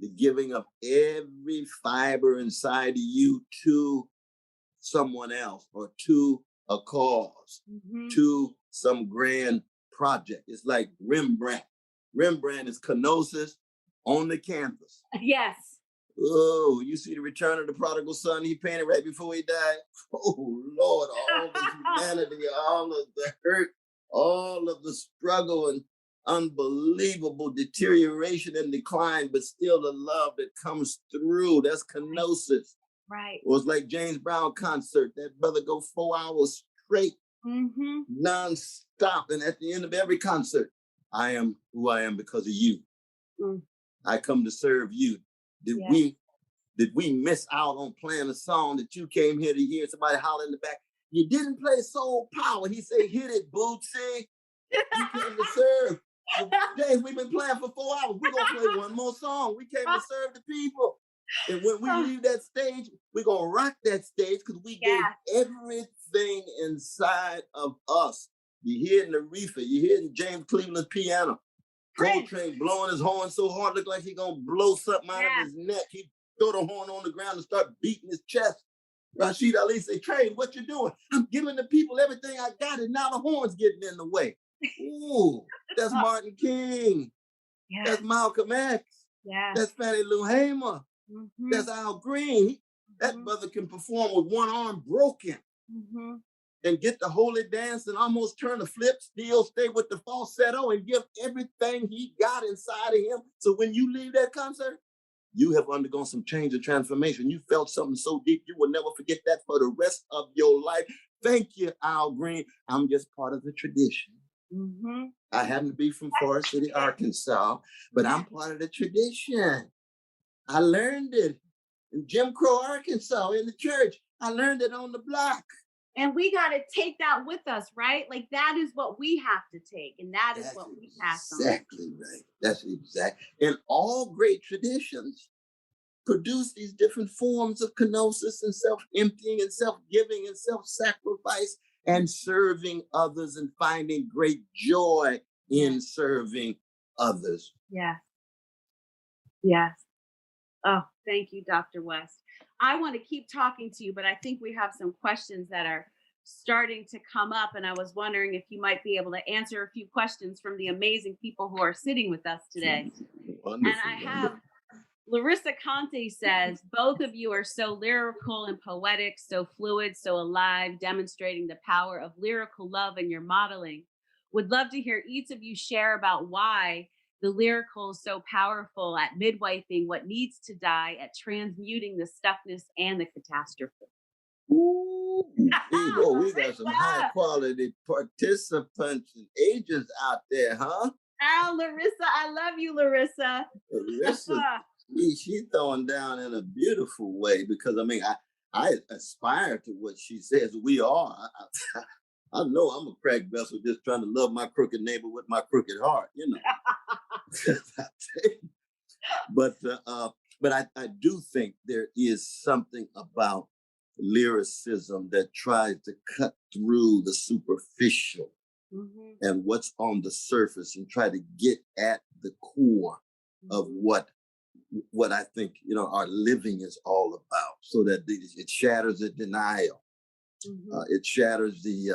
The giving of every fiber inside of you to someone else or to a cause, to some grand project. It's like Rembrandt. Rembrandt is kenosis on the canvas. Oh, you see the Return of the Prodigal Son he painted right before he died? Oh, Lord, all the humanity, all of the hurt, all of the struggle and unbelievable deterioration and decline, but still the love that comes through. That's kenosis. It was like James Brown concert. That brother go 4 hours straight, non-stop. And at the end of every concert, I am who I am because of you. I come to serve you. Did we miss out on playing a song that you came here to hear? Somebody holler in the back, you didn't play Soul Power. He said, hit it, Bootsy. You came to serve. James, we've been playing for 4 hours. We're going to play one more song. We came to serve the people. And when we leave that stage, we're going to rock that stage because we gave everything inside of us. You hear it in the reefer. You hear it in James Cleveland's piano. Coltrane blowing his horn so hard, look like he's going to blow something out of his neck. He throw the horn on the ground and start beating his chest. Rashid Ali say, Trey, what you doing? I'm giving the people everything I got, and now the horn's getting in the way. Ooh, that's Martin King. That's Malcolm X. That's Fannie Lou Hamer. That's Al Green. That brother can perform with one arm broken and get the holy dance and almost turn a flip, still stay with the falsetto and give everything he got inside of him. So when you leave that concert, you have undergone some change and transformation. You felt something so deep, you will never forget that for the rest of your life. Thank you, Al Green. I'm just part of the tradition. I happen to be from Forest City, Arkansas, but I'm part of the tradition. I learned it in Jim Crow, Arkansas, in the church. I learned it on the block. And we got to take that with us, right? Like that is what we have to take. And that's what we pass on. Exactly right. That's exactly. And all great traditions produce these different forms of kenosis and self-emptying and self-giving and self-sacrifice and serving others and finding great joy in serving others. Oh, thank you, Dr. West. I want to keep talking to you, but I think we have some questions that are starting to come up. And I was wondering if you might be able to answer a few questions from the amazing people who are sitting with us today. Wonderful, and I have Larissa Conte says, both of you are so lyrical and poetic, so fluid, so alive, demonstrating the power of lyrical love in your modeling. Would love to hear each of you share about why the lyrical is so powerful at midwifing what needs to die, at transmuting the stuckness and the catastrophe. Ooh, we got some high quality participants and agents out there, huh? Oh, Larissa, I love you, Larissa. Larissa, she throwing down in a beautiful way, because I mean, I aspire to what she says we are. I know I'm a crack vessel just trying to love my crooked neighbor with my crooked heart, you know. But I do think there is something about lyricism that tries to cut through the superficial and what's on the surface and try to get at the core of what I think, you know, our living is all about, so that it shatters the denial. It shatters the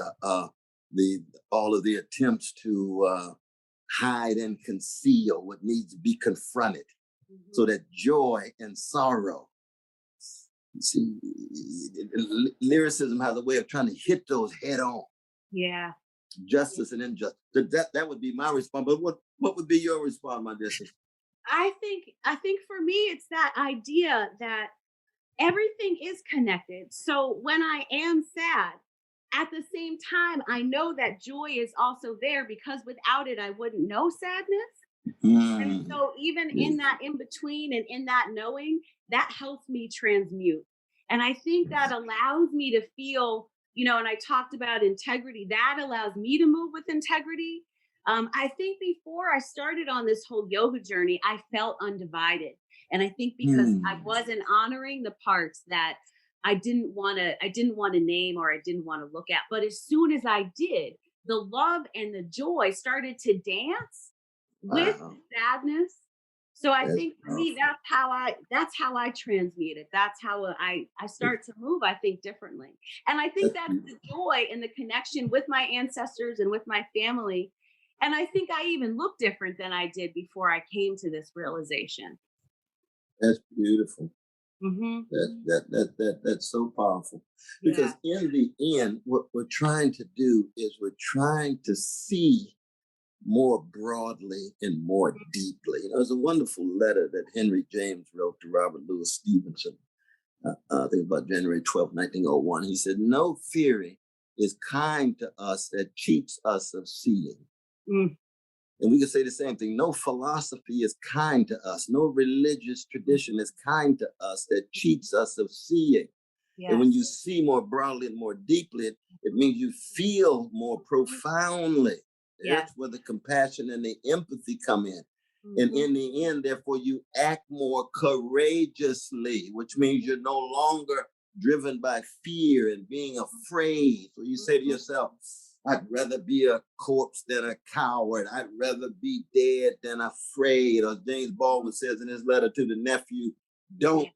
all of the attempts to hide and conceal what needs to be confronted, so that joy and sorrow. See, lyricism has a way of trying to hit those head on. Yeah. Justice and injustice. That would be my response. But what would be your response, my dear sister? I think for me, it's that idea that everything is connected. So when I am sad, at the same time, I know that joy is also there, because without it, I wouldn't know sadness. And so even in that in between and in that knowing, that helps me transmute. And I think that allows me to feel, you know, and I talked about integrity, that allows me to move with integrity. I think before I started on this whole yoga journey, I felt undivided. And I think because I wasn't honoring the parts that I didn't want to name, or I didn't want to look at. But as soon as I did, the love and the joy started to dance with sadness. So I think for me, that's how I transmute it. That's how I start to move, I think, differently. And I think that's the joy and the connection with my ancestors and with my family. And I think I even look different than I did before I came to this realization. That's beautiful. That's so powerful. Because in the end, what we're trying to do is we're trying to see more broadly and more deeply. You know, there's a wonderful letter that Henry James wrote to Robert Louis Stevenson, I think about January 12, 1901. He said, "No theory is kind to us that cheats us of seeing." And we can say the same thing. No philosophy is kind to us. No religious tradition is kind to us that cheats us of seeing. Yes. And when you see more broadly and more deeply, it means you feel more profoundly. Yes. That's where the compassion and the empathy come in. And in the end, therefore, you act more courageously, which means you're no longer driven by fear and being afraid. So you say to yourself, I'd rather be a corpse than a coward. I'd rather be dead than afraid. Or James Baldwin says in his letter to the nephew, don't,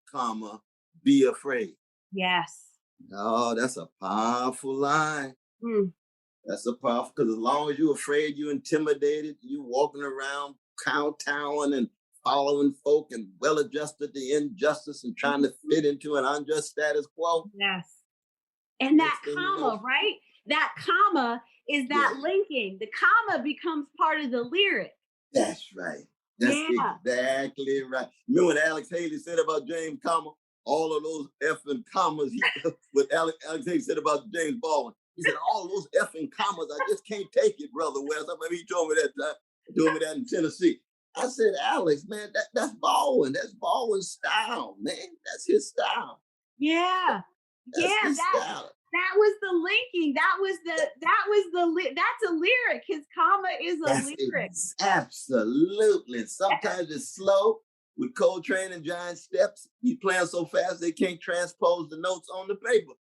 be afraid. Yes. Oh, that's a powerful line. That's a powerful, because as long as you're afraid, you're intimidated, you walking around kowtowing and following folk and well-adjusted to injustice and trying to fit into an unjust status quo. Yes. And that comma, right? That comma is that linking. The comma becomes part of the lyric. That's right. That's exactly right. Remember what Alex Haley said about James Comma? All of those effing commas, what Alex Haley said about James Baldwin. He said, all those effing commas, I just can't take it, Brother West. I mean, he told me that time. He told me that in Tennessee. I said, Alex, man, that's Baldwin. That's Baldwin's style, man. That's his style. Yeah. That's that was the linking. That's a lyric. His comma is a lyric. Absolutely. Sometimes it's slow. With Coltrane and Giant Steps, he's playing so fast they can't transpose the notes on the paper.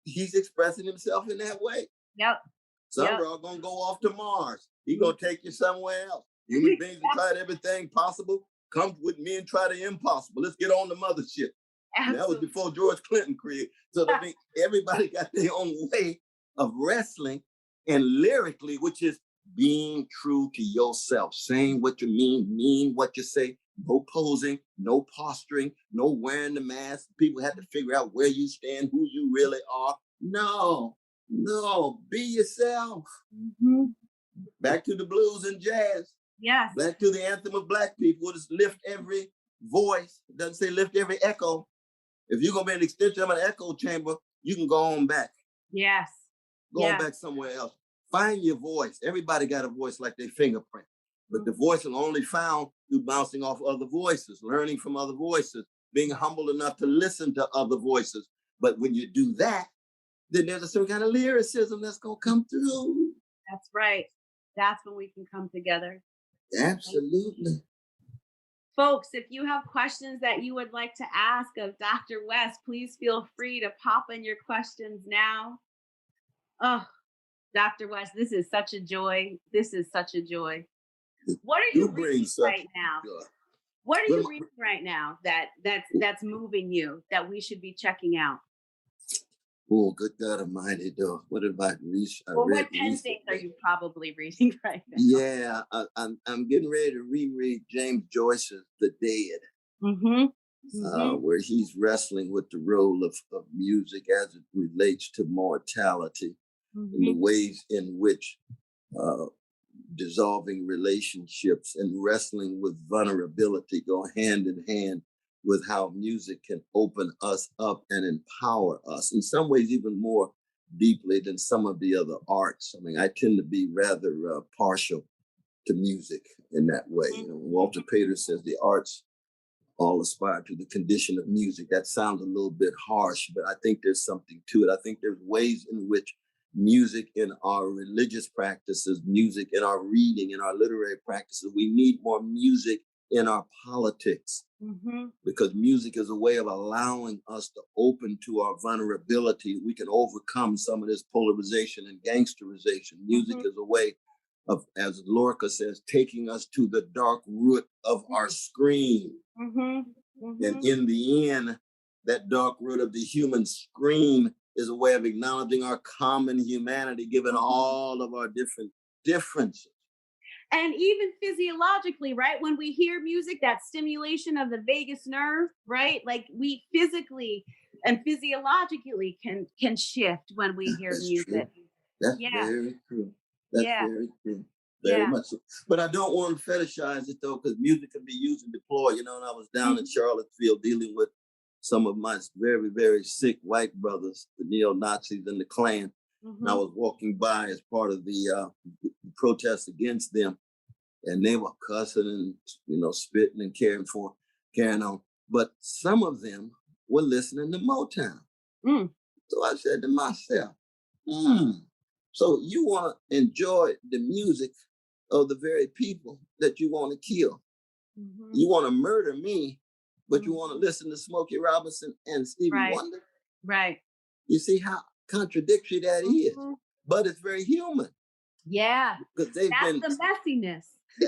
He's expressing himself in that way. Yep. Some are all gonna go off to Mars. He's gonna take you somewhere else. Human beings have tried everything possible. Come with me and try the impossible. Let's get on the mothership. That was before George Clinton created. So I mean, everybody got their own way of wrestling, and lyrically, which is being true to yourself, saying what you mean what you say, no posing, no posturing, no wearing the mask. People had to figure out where you stand, who you really are. No, be yourself. Mm-hmm. Back to the blues and jazz. Yes. Back to the anthem of Black people. Just lift every voice. It doesn't say lift every echo. If you're going to be an extension of an echo chamber, you can go on back. Yes. Go on back somewhere else. Find your voice. Everybody got a voice like their fingerprint. But the voice is only found through bouncing off other voices, learning from other voices, being humble enough to listen to other voices. But when you do that, then there's a certain kind of lyricism that's going to come through. That's right. That's when we can come together. Absolutely. Folks, if you have questions that you would like to ask of Dr. West, please feel free to pop in your questions now. Oh, Dr. West, this is such a joy. This is such a joy. What are you reading right now? Joy. What are you reading right now that's moving you that we should be checking out? Oh, good God Almighty, though. What have I read? What 10 things are you probably reading right now? Yeah, I'm getting ready to reread James Joyce's The Dead, where he's wrestling with the role of music as it relates to mortality and the ways in which dissolving relationships and wrestling with vulnerability go hand in hand with how music can open us up and empower us in some ways even more deeply than some of the other arts. I mean, I tend to be rather partial to music in that way. You know, Walter Pater says the arts all aspire to the condition of music. That sounds a little bit harsh, but I think there's something to it. I think there's ways in which music in our religious practices, music in our reading, in our literary practices, we need more music in our politics, because music is a way of allowing us to open to our vulnerability. We can overcome some of this polarization and gangsterization. Music is a way of, as Lorca says, taking us to the dark root of our scream. And in the end, that dark root of the human scream is a way of acknowledging our common humanity, given all of our different differences. And even physiologically, right? When we hear music, that stimulation of the vagus nerve, right? Like we physically and physiologically can shift when we hear music. True. That's very true. That's very true. Very much so. But I don't want to fetishize it though, because music can be used and deployed. You know, and I was down in Charlottesville dealing with some of my very, very sick white brothers, the neo-Nazis and the Klan. And I was walking by as part of the protest against them, and they were cussing and, you know, spitting and carrying on. But some of them were listening to Motown. So I said to myself, so you want to enjoy the music of the very people that you want to kill. You want to murder me, but you want to listen to Smokey Robinson and Stevie Wonder? Right. You see how contradictory that is, but it's very human. Yeah, because the messiness.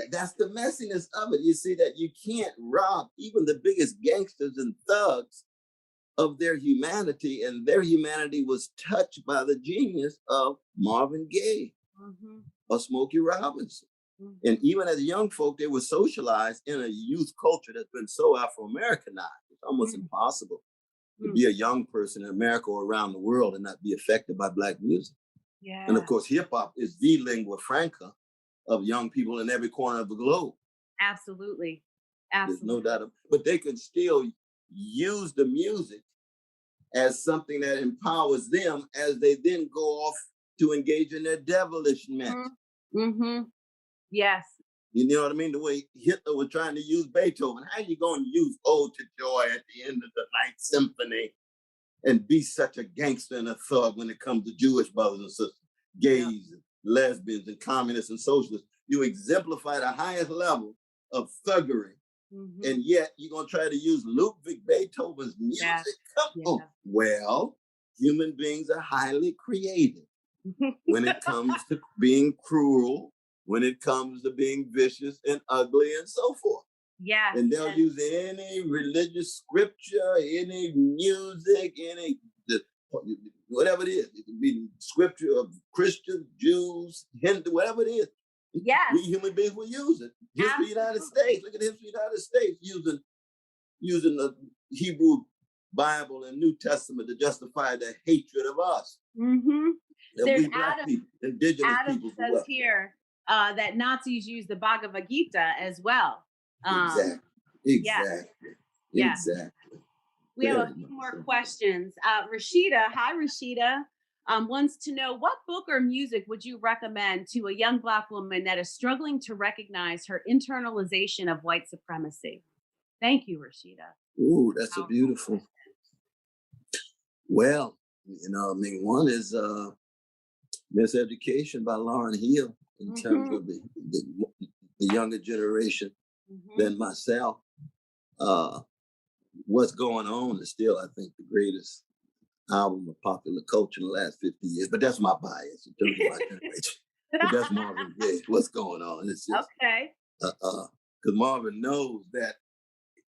That's the messiness of it. You see that you can't rob even the biggest gangsters and thugs of their humanity, and their humanity was touched by the genius of Marvin Gaye or Smokey Robinson. And even as young folk, they were socialized in a youth culture that's been so Afro-Americanized. It's almost impossible to be a young person in America or around the world and not be affected by Black music. And of course, hip hop is the lingua franca of young people in every corner of the globe. Absolutely. There's no doubt. But they could still use the music as something that empowers them as they then go off to engage in their devilishness. Yes. You know what I mean? The way Hitler was trying to use Beethoven. How you going to use Ode to Joy at the end of the Ninth Symphony and be such a gangster and a thug when it comes to Jewish brothers and sisters, gays, and lesbians, and communists and socialists? You exemplify the highest level of thuggery. And yet you're going to try to use Ludwig Beethoven's music? Come on. Well, human beings are highly creative when it comes to being cruel, when it comes to being vicious and ugly and so forth. Yeah. And they'll use any religious scripture, any music, whatever it is. It can be scripture of Christians, Jews, Hindu, whatever it is. Yes. We human beings will use it. History of the United States. Look at the history of the United States using the Hebrew Bible and New Testament to justify the hatred of us. Mm-hmm. That we black people, indigenous people. Adam says here that Nazis use the Bhagavad Gita as well. Exactly. Yeah. Exactly. We have a few more questions. Rashida, hi Rashida, wants to know, what book or music would you recommend to a young Black woman that is struggling to recognize her internalization of white supremacy? Thank you, Rashida. Ooh, that's a beautiful. Well, one is Miseducation by Lauryn Hill in terms of the younger generation than myself. What's Going On is still, I think, the greatest album of popular culture in the last 50 years. But that's my bias in terms of my generation. But that's Marvin Gaye. What's Going On? It's just, okay. Because Marvin knows that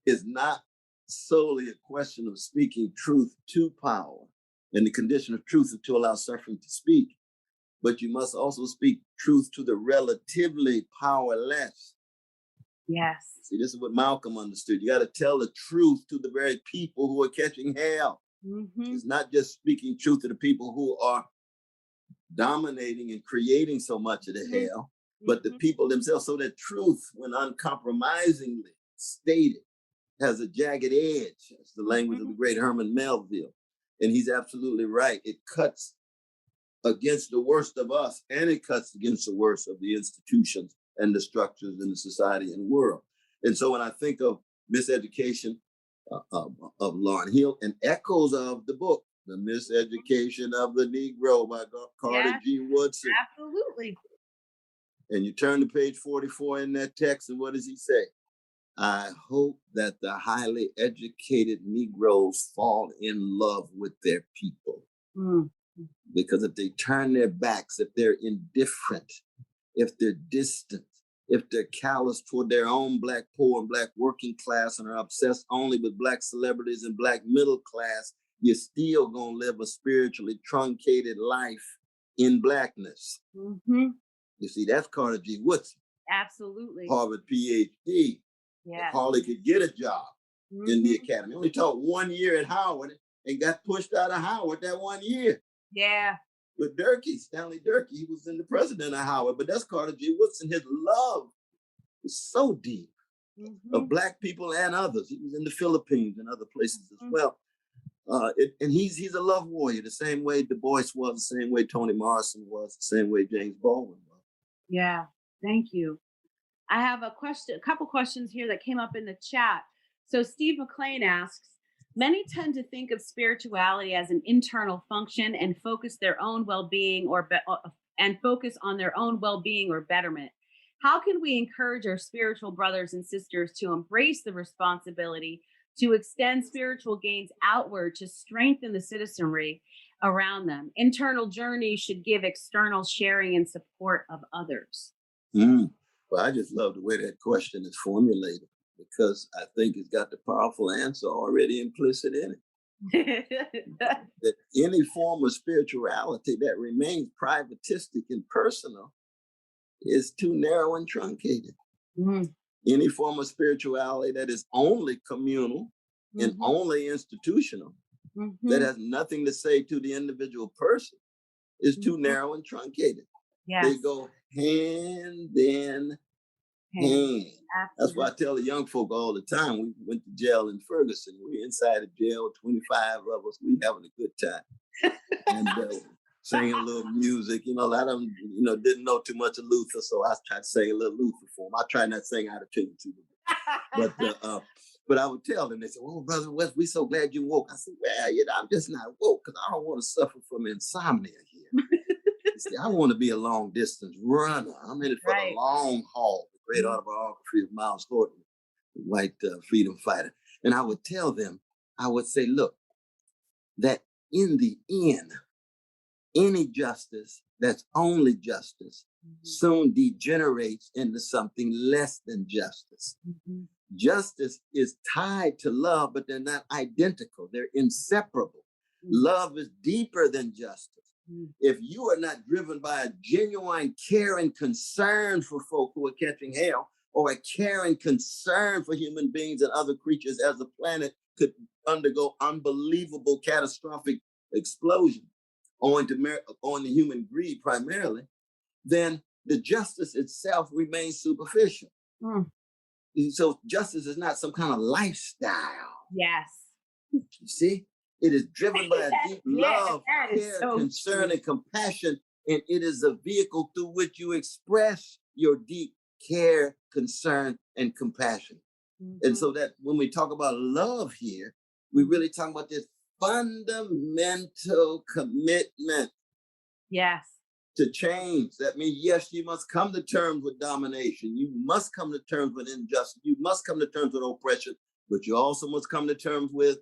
it's not solely a question of speaking truth to power. And the condition of truth is to allow suffering to speak. But you must also speak truth to the relatively powerless. Yes. See, this is what Malcolm understood. You got to tell the truth to the very people who are catching hell. It's not just speaking truth to the people who are dominating and creating so much of the hell, but the people themselves. So that truth, when uncompromisingly stated, has a jagged edge. That's the language of the great Herman Melville. And he's absolutely right. It cuts against the worst of us, and it cuts against the worst of the institutions and the structures in the society and world. And so when I think of Miseducation of Lauryn Hill and echoes of the book, The Miseducation of the Negro by Carter G. Woodson. Absolutely. And you turn to page 44 in that text, and what does he say? I hope that the highly educated Negroes fall in love with their people. Because if they turn their backs, if they're indifferent, if they're distant, if they're callous toward their own Black poor and Black working class and are obsessed only with Black celebrities and Black middle class, you're still going to live a spiritually truncated life in Blackness. You see, that's Carter G. Woodson. Absolutely. Harvard Ph.D. Yeah. Hardly could get a job in the academy. Only taught 1 year at Howard and got pushed out of Howard that 1 year. Yeah. With Durkee, Stanley Durkee, he was in the president of Howard, but that's Carter G. Woodson. His love is so deep of Black people and others. He was in the Philippines and other places as well. And he's a love warrior, the same way Du Bois was, the same way Toni Morrison was, the same way James Baldwin was. Yeah, thank you. I have a couple questions here that came up in the chat. So Steve McLean asks, many tend to think of spirituality as an internal function and focus on their own well-being or betterment. How can we encourage our spiritual brothers and sisters to embrace the responsibility to extend spiritual gains outward to strengthen the citizenry around them? Internal journeys should give external sharing and support of others. Well, I just love the way that question is formulated, because I think it's got the powerful answer already implicit in it. That any form of spirituality that remains privatistic and personal is too narrow and truncated. Any form of spirituality that is only communal and only institutional, that has nothing to say to the individual person, is too narrow and truncated. Yes. They go hand in hand. That's why I tell the young folk all the time. We went to jail in Ferguson. We're inside the jail, 25 of us. We having a good time. And singing a little music. A lot of them, didn't know too much of Luther, so I tried to sing a little Luther for them. I try not to sing out of tune too much. But I would tell them, they said, "Oh, Brother West, we so glad you woke." I said, "Well, I'm just not woke because I don't want to suffer from insomnia here. See, I want to be a long distance runner. I'm in it for the long haul." The great autobiography of Miles Horton, the white freedom fighter. And I would tell them, I would say, look, that in the end, any justice that's only justice soon degenerates into something less than justice. Justice is tied to love, but they're not identical. They're inseparable. Love is deeper than justice. If you are not driven by a genuine care and concern for folk who are catching hell, or a care and concern for human beings and other creatures as the planet could undergo unbelievable catastrophic explosion owing to human greed primarily, then the justice itself remains superficial. So justice is not some kind of lifestyle. Yes. You see, it is driven by a deep love, care, so concern, true. and compassion, and it is a vehicle through which you express your deep care, concern, and compassion. And so that when we talk about love here, we really talk about this fundamental commitment. Yes. To change. That means, yes, you must come to terms with domination. You must come to terms with injustice. You must come to terms with oppression, but you also must come to terms with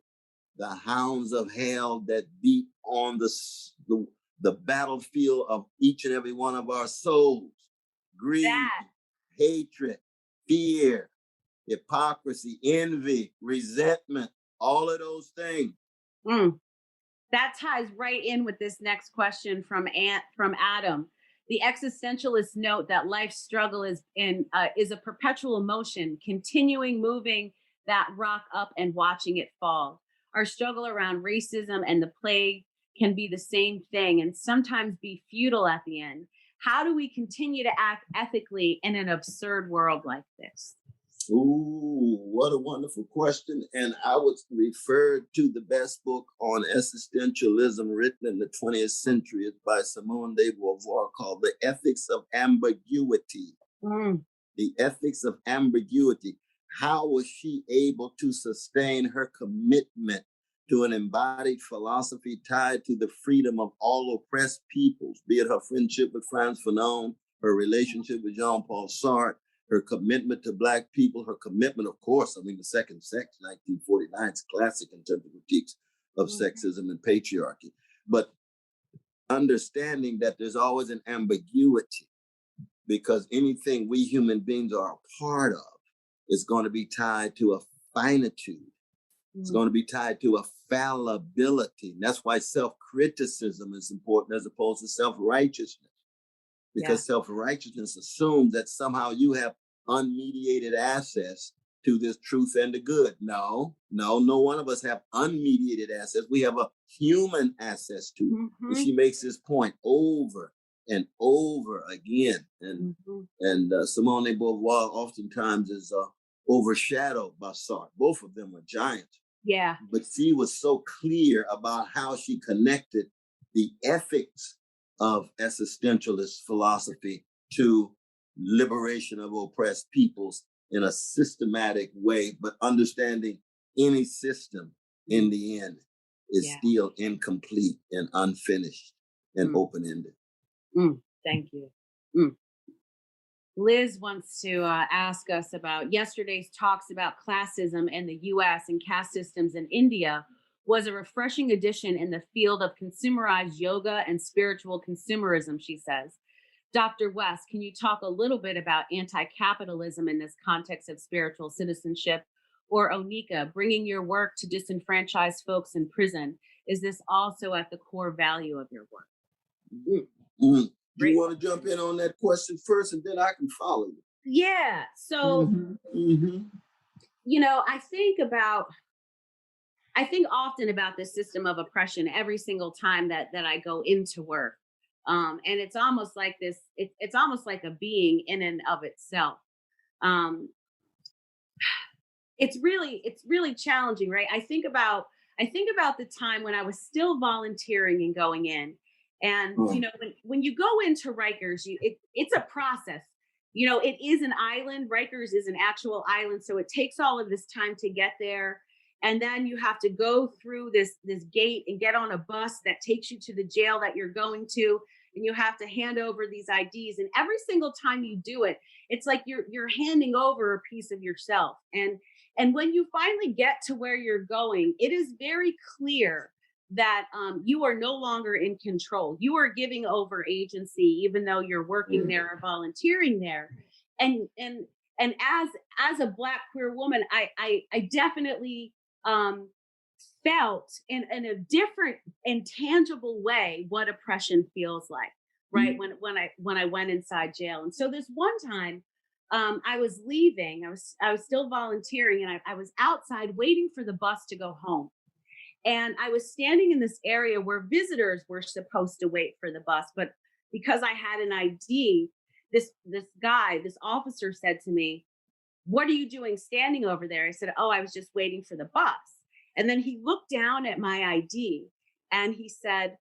the hounds of hell that beat on the battlefield of each and every one of our souls. Greed, hatred, fear, hypocrisy, envy, resentment, all of those things. That ties right in with this next question from Adam. The existentialists note that life's struggle is a perpetual motion, continuing moving that rock up and watching it fall. Our struggle around racism and the plague can be the same thing and sometimes be futile at the end. How do we continue to act ethically in an absurd world like this? Ooh, what a wonderful question. And I would refer to the best book on existentialism written in the 20th century. It's by Simone de Beauvoir, called The Ethics of Ambiguity. The Ethics of Ambiguity. How was she able to sustain her commitment to an embodied philosophy tied to the freedom of all oppressed peoples, be it her friendship with Frantz Fanon, her relationship with Jean-Paul Sartre, her commitment to Black people, her commitment, of course, The Second Sex, 1949, is classic in terms of critiques of sexism and patriarchy. But understanding that there's always an ambiguity, because anything we human beings are a part of is going to be tied to a finitude. It's going to be tied to a fallibility. And that's why self-criticism is important as opposed to self-righteousness. Because self-righteousness assumes that somehow you have unmediated access to this truth and the good. No one of us have unmediated access. We have a human access to it. And she makes this point over and over again. And Simone de Beauvoir oftentimes is overshadowed by Sartre. Both of them are giants. Yeah. But she was so clear about how she connected the ethics of existentialist philosophy to liberation of oppressed peoples in a systematic way, but understanding any system in the end is still incomplete and unfinished and open-ended. Thank you. Liz wants to ask us about yesterday's talks about classism in the US and caste systems in India was a refreshing addition in the field of consumerized yoga and spiritual consumerism, she says. Dr. West, can you talk a little bit about anti-capitalism in this context of spiritual citizenship? Or Oneika, bringing your work to disenfranchised folks in prison, is this also at the core value of your work? Do you want to jump in on that question first, and then I can follow you? Yeah. So, I think often about this system of oppression every single time that I go into work. And it's almost like this, it's almost like a being in and of itself. It's really challenging, right? I think about the time when I was still volunteering and going in. And, when you go into Rikers, it's a process. It is an island. Rikers is an actual island. So it takes all of this time to get there. And then you have to go through this gate and get on a bus that takes you to the jail that you're going to. And you have to hand over these IDs. And every single time you do it, it's like you're handing over a piece of yourself. And when you finally get to where you're going, it is very clear that you are no longer in control. You are giving over agency, even though you're working there or volunteering there. And as a Black queer woman, I definitely felt in a different, intangible way what oppression feels like, right? When I went inside jail. And so this one time, I was leaving. I was still volunteering, and I was outside waiting for the bus to go home. And I was standing in this area where visitors were supposed to wait for the bus, but because I had an ID, this officer said to me, "What are you doing standing over there?" I said, "Oh, I was just waiting for the bus." And then he looked down at my ID and he said,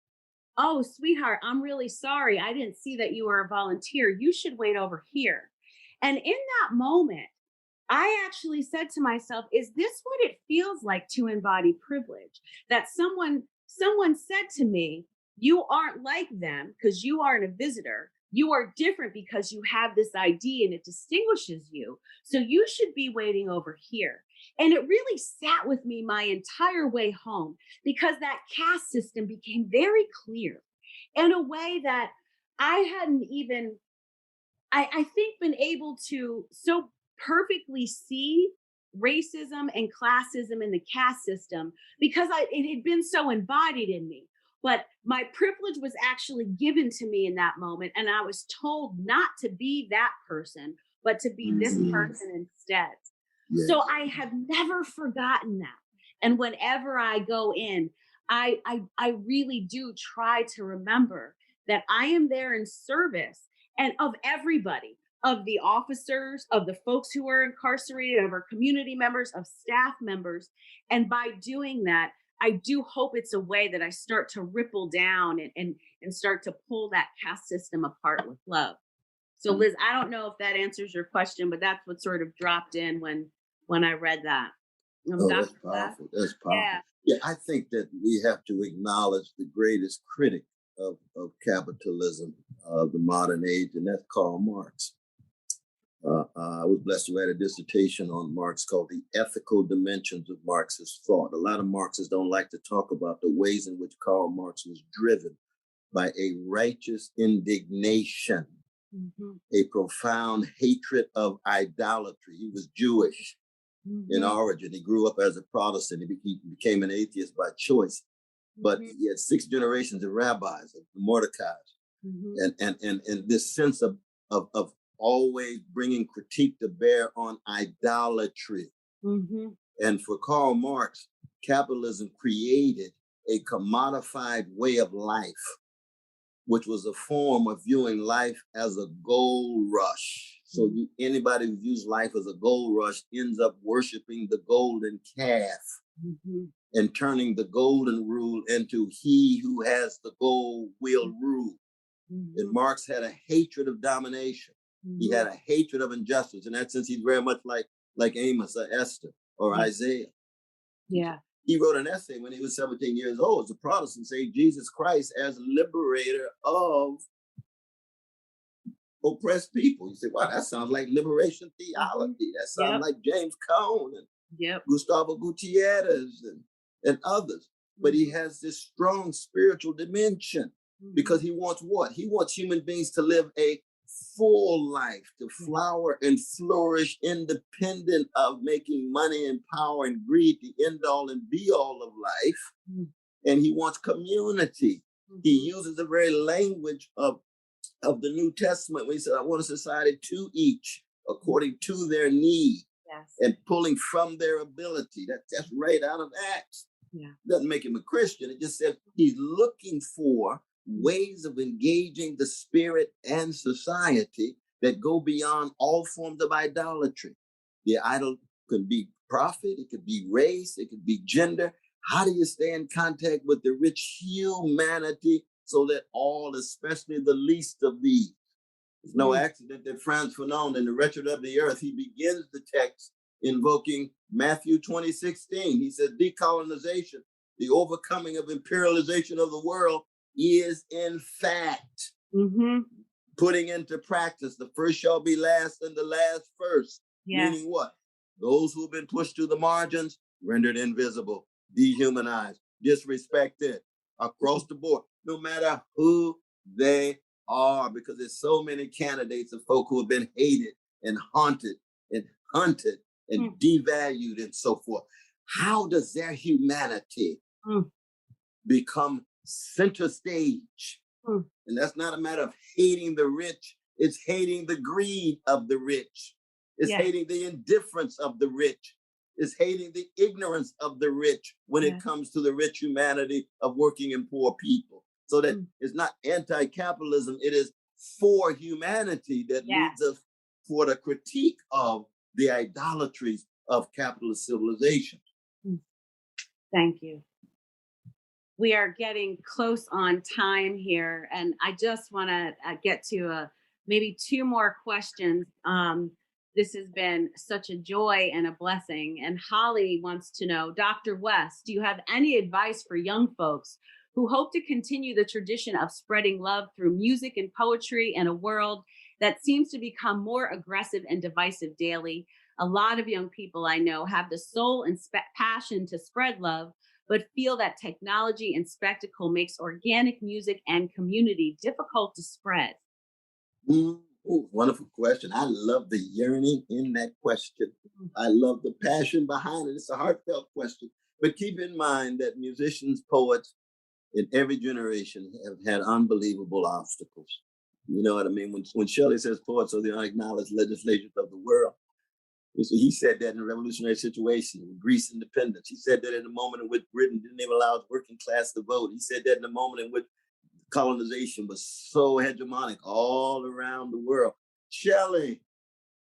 "Oh, sweetheart, I'm really sorry. I didn't see that you were a volunteer. You should wait over here." And in that moment, I actually said to myself, is this what it feels like to embody privilege? That someone said to me, "You aren't like them because you aren't a visitor. You are different because you have this ID and it distinguishes you. So you should be waiting over here." And it really sat with me my entire way home, because that caste system became very clear in a way that I hadn't even, I think, been able to so perfectly see racism and classism in the caste system, because it had been so embodied in me. But my privilege was actually given to me in that moment. And I was told not to be that person, but to be this person instead. Yes. So I have never forgotten that. And whenever I go in, I really do try to remember that I am there in service, and of everybody, of the officers, of the folks who are incarcerated, of our community members, of staff members. And by doing that, I do hope it's a way that I start to ripple down and start to pull that caste system apart with love. So Liz, I don't know if that answers your question, but that's what sort of dropped in when I read that. That's powerful. That's powerful. Yeah, I think that we have to acknowledge the greatest critic of capitalism of the modern age, and that's Karl Marx. I was blessed to write a dissertation on Marx called The Ethical Dimensions of Marxist Thought. A lot of Marxists don't like to talk about the ways in which Karl Marx was driven by a righteous indignation, a profound hatred of idolatry. He was Jewish in origin. He grew up as a Protestant. He became an atheist by choice. But he had 6 generations of rabbis, of Mordecai's, and this sense of always bringing critique to bear on idolatry. And for Karl Marx, capitalism created a commodified way of life, which was a form of viewing life as a gold rush. So anybody who views life as a gold rush ends up worshiping the golden calf and turning the golden rule into he who has the gold will rule. And Marx had a hatred of domination. He had a hatred of injustice. In that sense, he's very much like Amos or Esther or Isaiah. Yeah. He wrote an essay when he was 17 years old as a Protestant, saying Jesus Christ as liberator of oppressed people. You say, wow, that sounds like liberation theology. That sounds like James Cone and Gustavo Gutierrez and others. But he has this strong spiritual dimension because he wants what? He wants human beings to live a full life, to flower and flourish independent of making money and power and greed the end all and be all of life. And he wants community. He uses the very language of the New Testament when he said, I want a society to each according to their need and pulling from their ability. That's right out of Acts. Doesn't make him a Christian. It just says he's looking for ways of engaging the spirit and society that go beyond all forms of idolatry. The idol could be profit, it could be race, it could be gender. How do you stay in contact with the rich humanity so that all, especially the least of these? It's no accident that Franz Fanon in The Wretched of the Earth, he begins the text invoking Matthew 20:16. He said, decolonization, the overcoming of imperialization of the world, is in fact putting into practice the first shall be last and the last first. Meaning what? Those who've been pushed to the margins, rendered invisible, dehumanized, disrespected across the board, no matter who they are, because there's so many candidates of folk who have been hated and haunted and hunted and devalued and so forth. how does their humanity Mm. become center stage? Mm. And that's not a matter of hating the rich. It's hating the greed of the rich. It's Yeah. hating the indifference of the rich. It's hating the ignorance of the rich when Yeah. it comes to the rich humanity of working and poor people. So that it's not anti-capitalism, it is for humanity that leads us for the critique of the idolatries of capitalist civilization. Thank you. We are getting close on time here, and I just want to get to maybe two more questions. This has been such a joy and a blessing. And Holly wants to know, Dr. West, do you have any advice for young folks who hope to continue the tradition of spreading love through music and poetry in a world that seems to become more aggressive and divisive daily? A lot of young people I know have the soul and passion to spread love, but feel that technology and spectacle makes organic music and community difficult to spread. Wonderful question. I love the yearning in that question. I love the passion behind it. It's a heartfelt question. But keep in mind that musicians, poets in every generation have had unbelievable obstacles. You know what I mean? When Shelley says poets are the unacknowledged legislators of the world, he said that in a revolutionary situation, with Greece independence. He said that in the moment in which Britain didn't even allow its working class to vote. He said that in the moment in which colonization was so hegemonic all around the world. Shelley,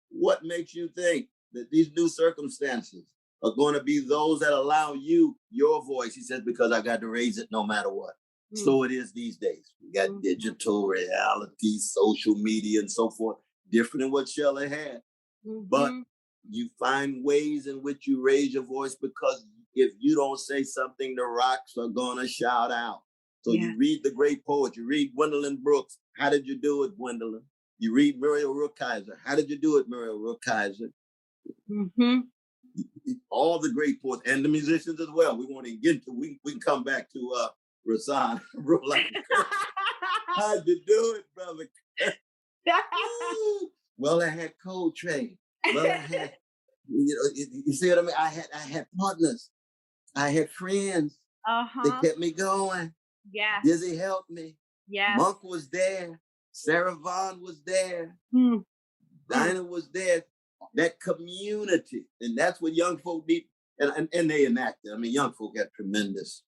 what makes you think that these new circumstances are going to be those that allow you your voice? He says, because I got to raise it no matter what. So it is these days. We got digital reality, social media, and so forth, different than what Shelley had. But you find ways in which you raise your voice, because if you don't say something, the rocks are going to shout out. So you read the great poets, you read Gwendolyn Brooks. How did you do it, Gwendolyn? You read Muriel Rukeyser. How did you do it, Muriel Rukeyser? All the great poets and the musicians as well. We want to get to, we can come back to Rasan. How'd you do it, brother? Well, I had Coltrane. Well, I had, you see what I mean? I had partners. I had friends. They kept me going. Yes. Dizzy helped me. Yes. Monk was there. Sarah Vaughan was there. Dinah was there. That community. And that's what young folk need. And they enact it. I mean, young folk got tremendous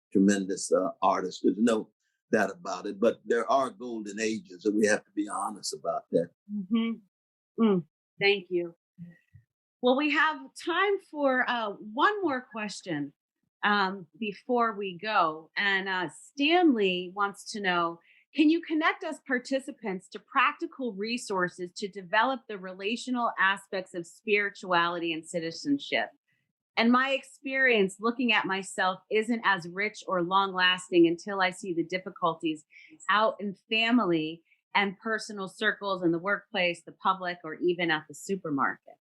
artists. There's no doubt about it. But there are golden ages, and we have to be honest about that. Thank you. Well, we have time for one more question before we go. And Stanley wants to know, can you connect us participants to practical resources to develop the relational aspects of spirituality and citizenship? And my experience looking at myself isn't as rich or long lasting until I see the difficulties out in family and personal circles, in the workplace, the public, or even at the supermarket.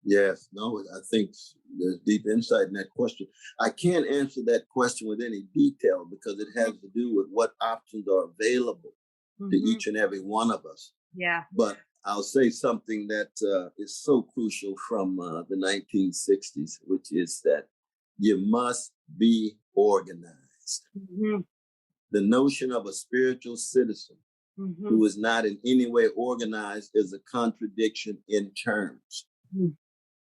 Yes, no, I think there's deep insight in that question. I can't answer that question with any detail because it has to do with what options are available to each and every one of us. Yeah. But I'll say something that is so crucial from the 1960s, which is that you must be organized. The notion of a spiritual citizen who is not in any way organized is a contradiction in terms.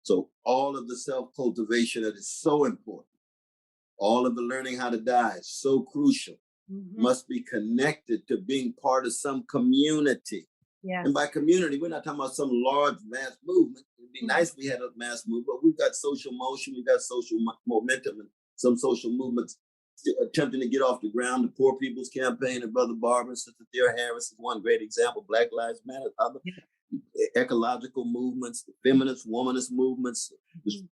So all of the self-cultivation that is so important, all of the learning how to die is so crucial, must be connected to being part of some community. Yes. And by community, we're not talking about some large mass movement. It'd be nice if we had a mass movement, but we've got social motion, we've got social momentum, and some social movements attempting to get off the ground. The Poor People's Campaign and Brother Barber and Sister Thea Harris is one great example. Black Lives Matter, other ecological movements, the feminist, womanist movements,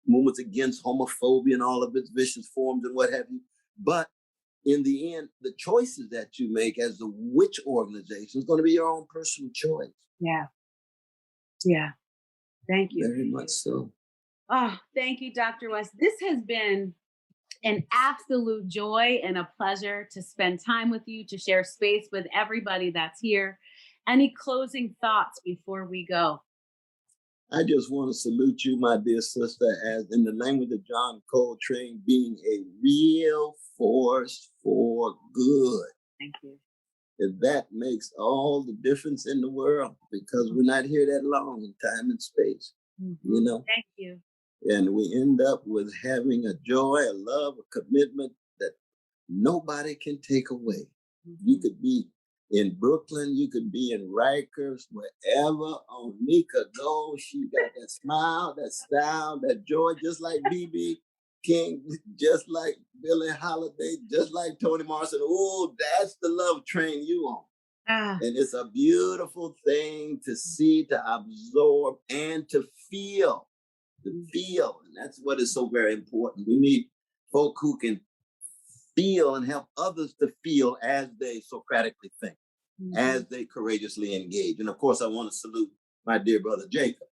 movements against homophobia and all of its vicious forms and what have you. But in the end, the choices that you make as to which organization is going to be your own personal choice. Yeah. Yeah. Thank you. Very much so. Oh, thank you, Dr. West. This has been an absolute joy and a pleasure to spend time with you, to share space with everybody that's here. Any closing thoughts before we go? I just want to salute you, my dear sister, as in the language of John Coltrane, being a real force for good. Thank you. If that makes all the difference in the world, because we're not here that long in time and space, you know? Thank you. And we end up with having a joy, a love, a commitment that nobody can take away. You could be in Brooklyn, you could be in Rikers, wherever Oneika goes, she got that smile, that style, that joy, just like BB King, just like Billie Holiday, just like Toni Morrison. Oh, that's the love train you on. And it's a beautiful thing to see, to absorb, and to feel. And that's what is so very important. We need folk who can feel and help others to feel as they Socratically think, as they courageously engage. And of course, I want to salute my dear brother Jacob,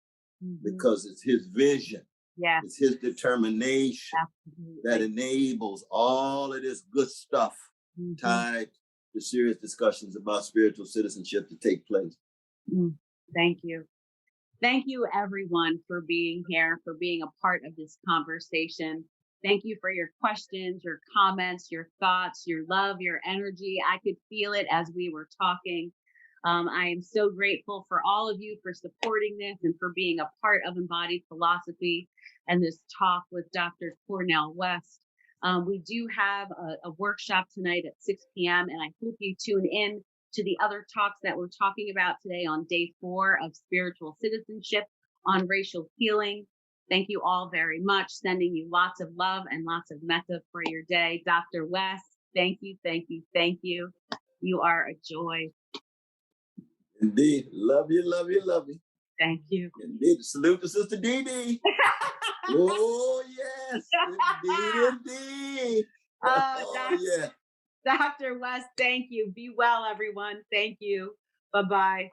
because it's his vision, it's his determination that enables all of this good stuff tied to serious discussions about spiritual citizenship to take place. Thank you. Thank you, everyone, for being here, for being a part of this conversation. Thank you for your questions, your comments, your thoughts, your love, your energy. I could feel it as we were talking. I am so grateful for all of you for supporting this and for being a part of Embodied Philosophy and this talk with Dr. Cornel West. We do have a workshop tonight at 6 p.m. and I hope you tune in to the other talks that we're talking about today on day 4 of Spiritual Citizenship on Racial Healing. Thank you all very much. Sending you lots of love and lots of metta for your day. Dr. West, thank you, thank you, thank you. You are a joy. Indeed. Love you, love you, love you. Thank you. Indeed. Salute to Sister Dee Dee. Oh, yes. Indeed. Dr. West, thank you. Be well, everyone. Thank you. Bye-bye.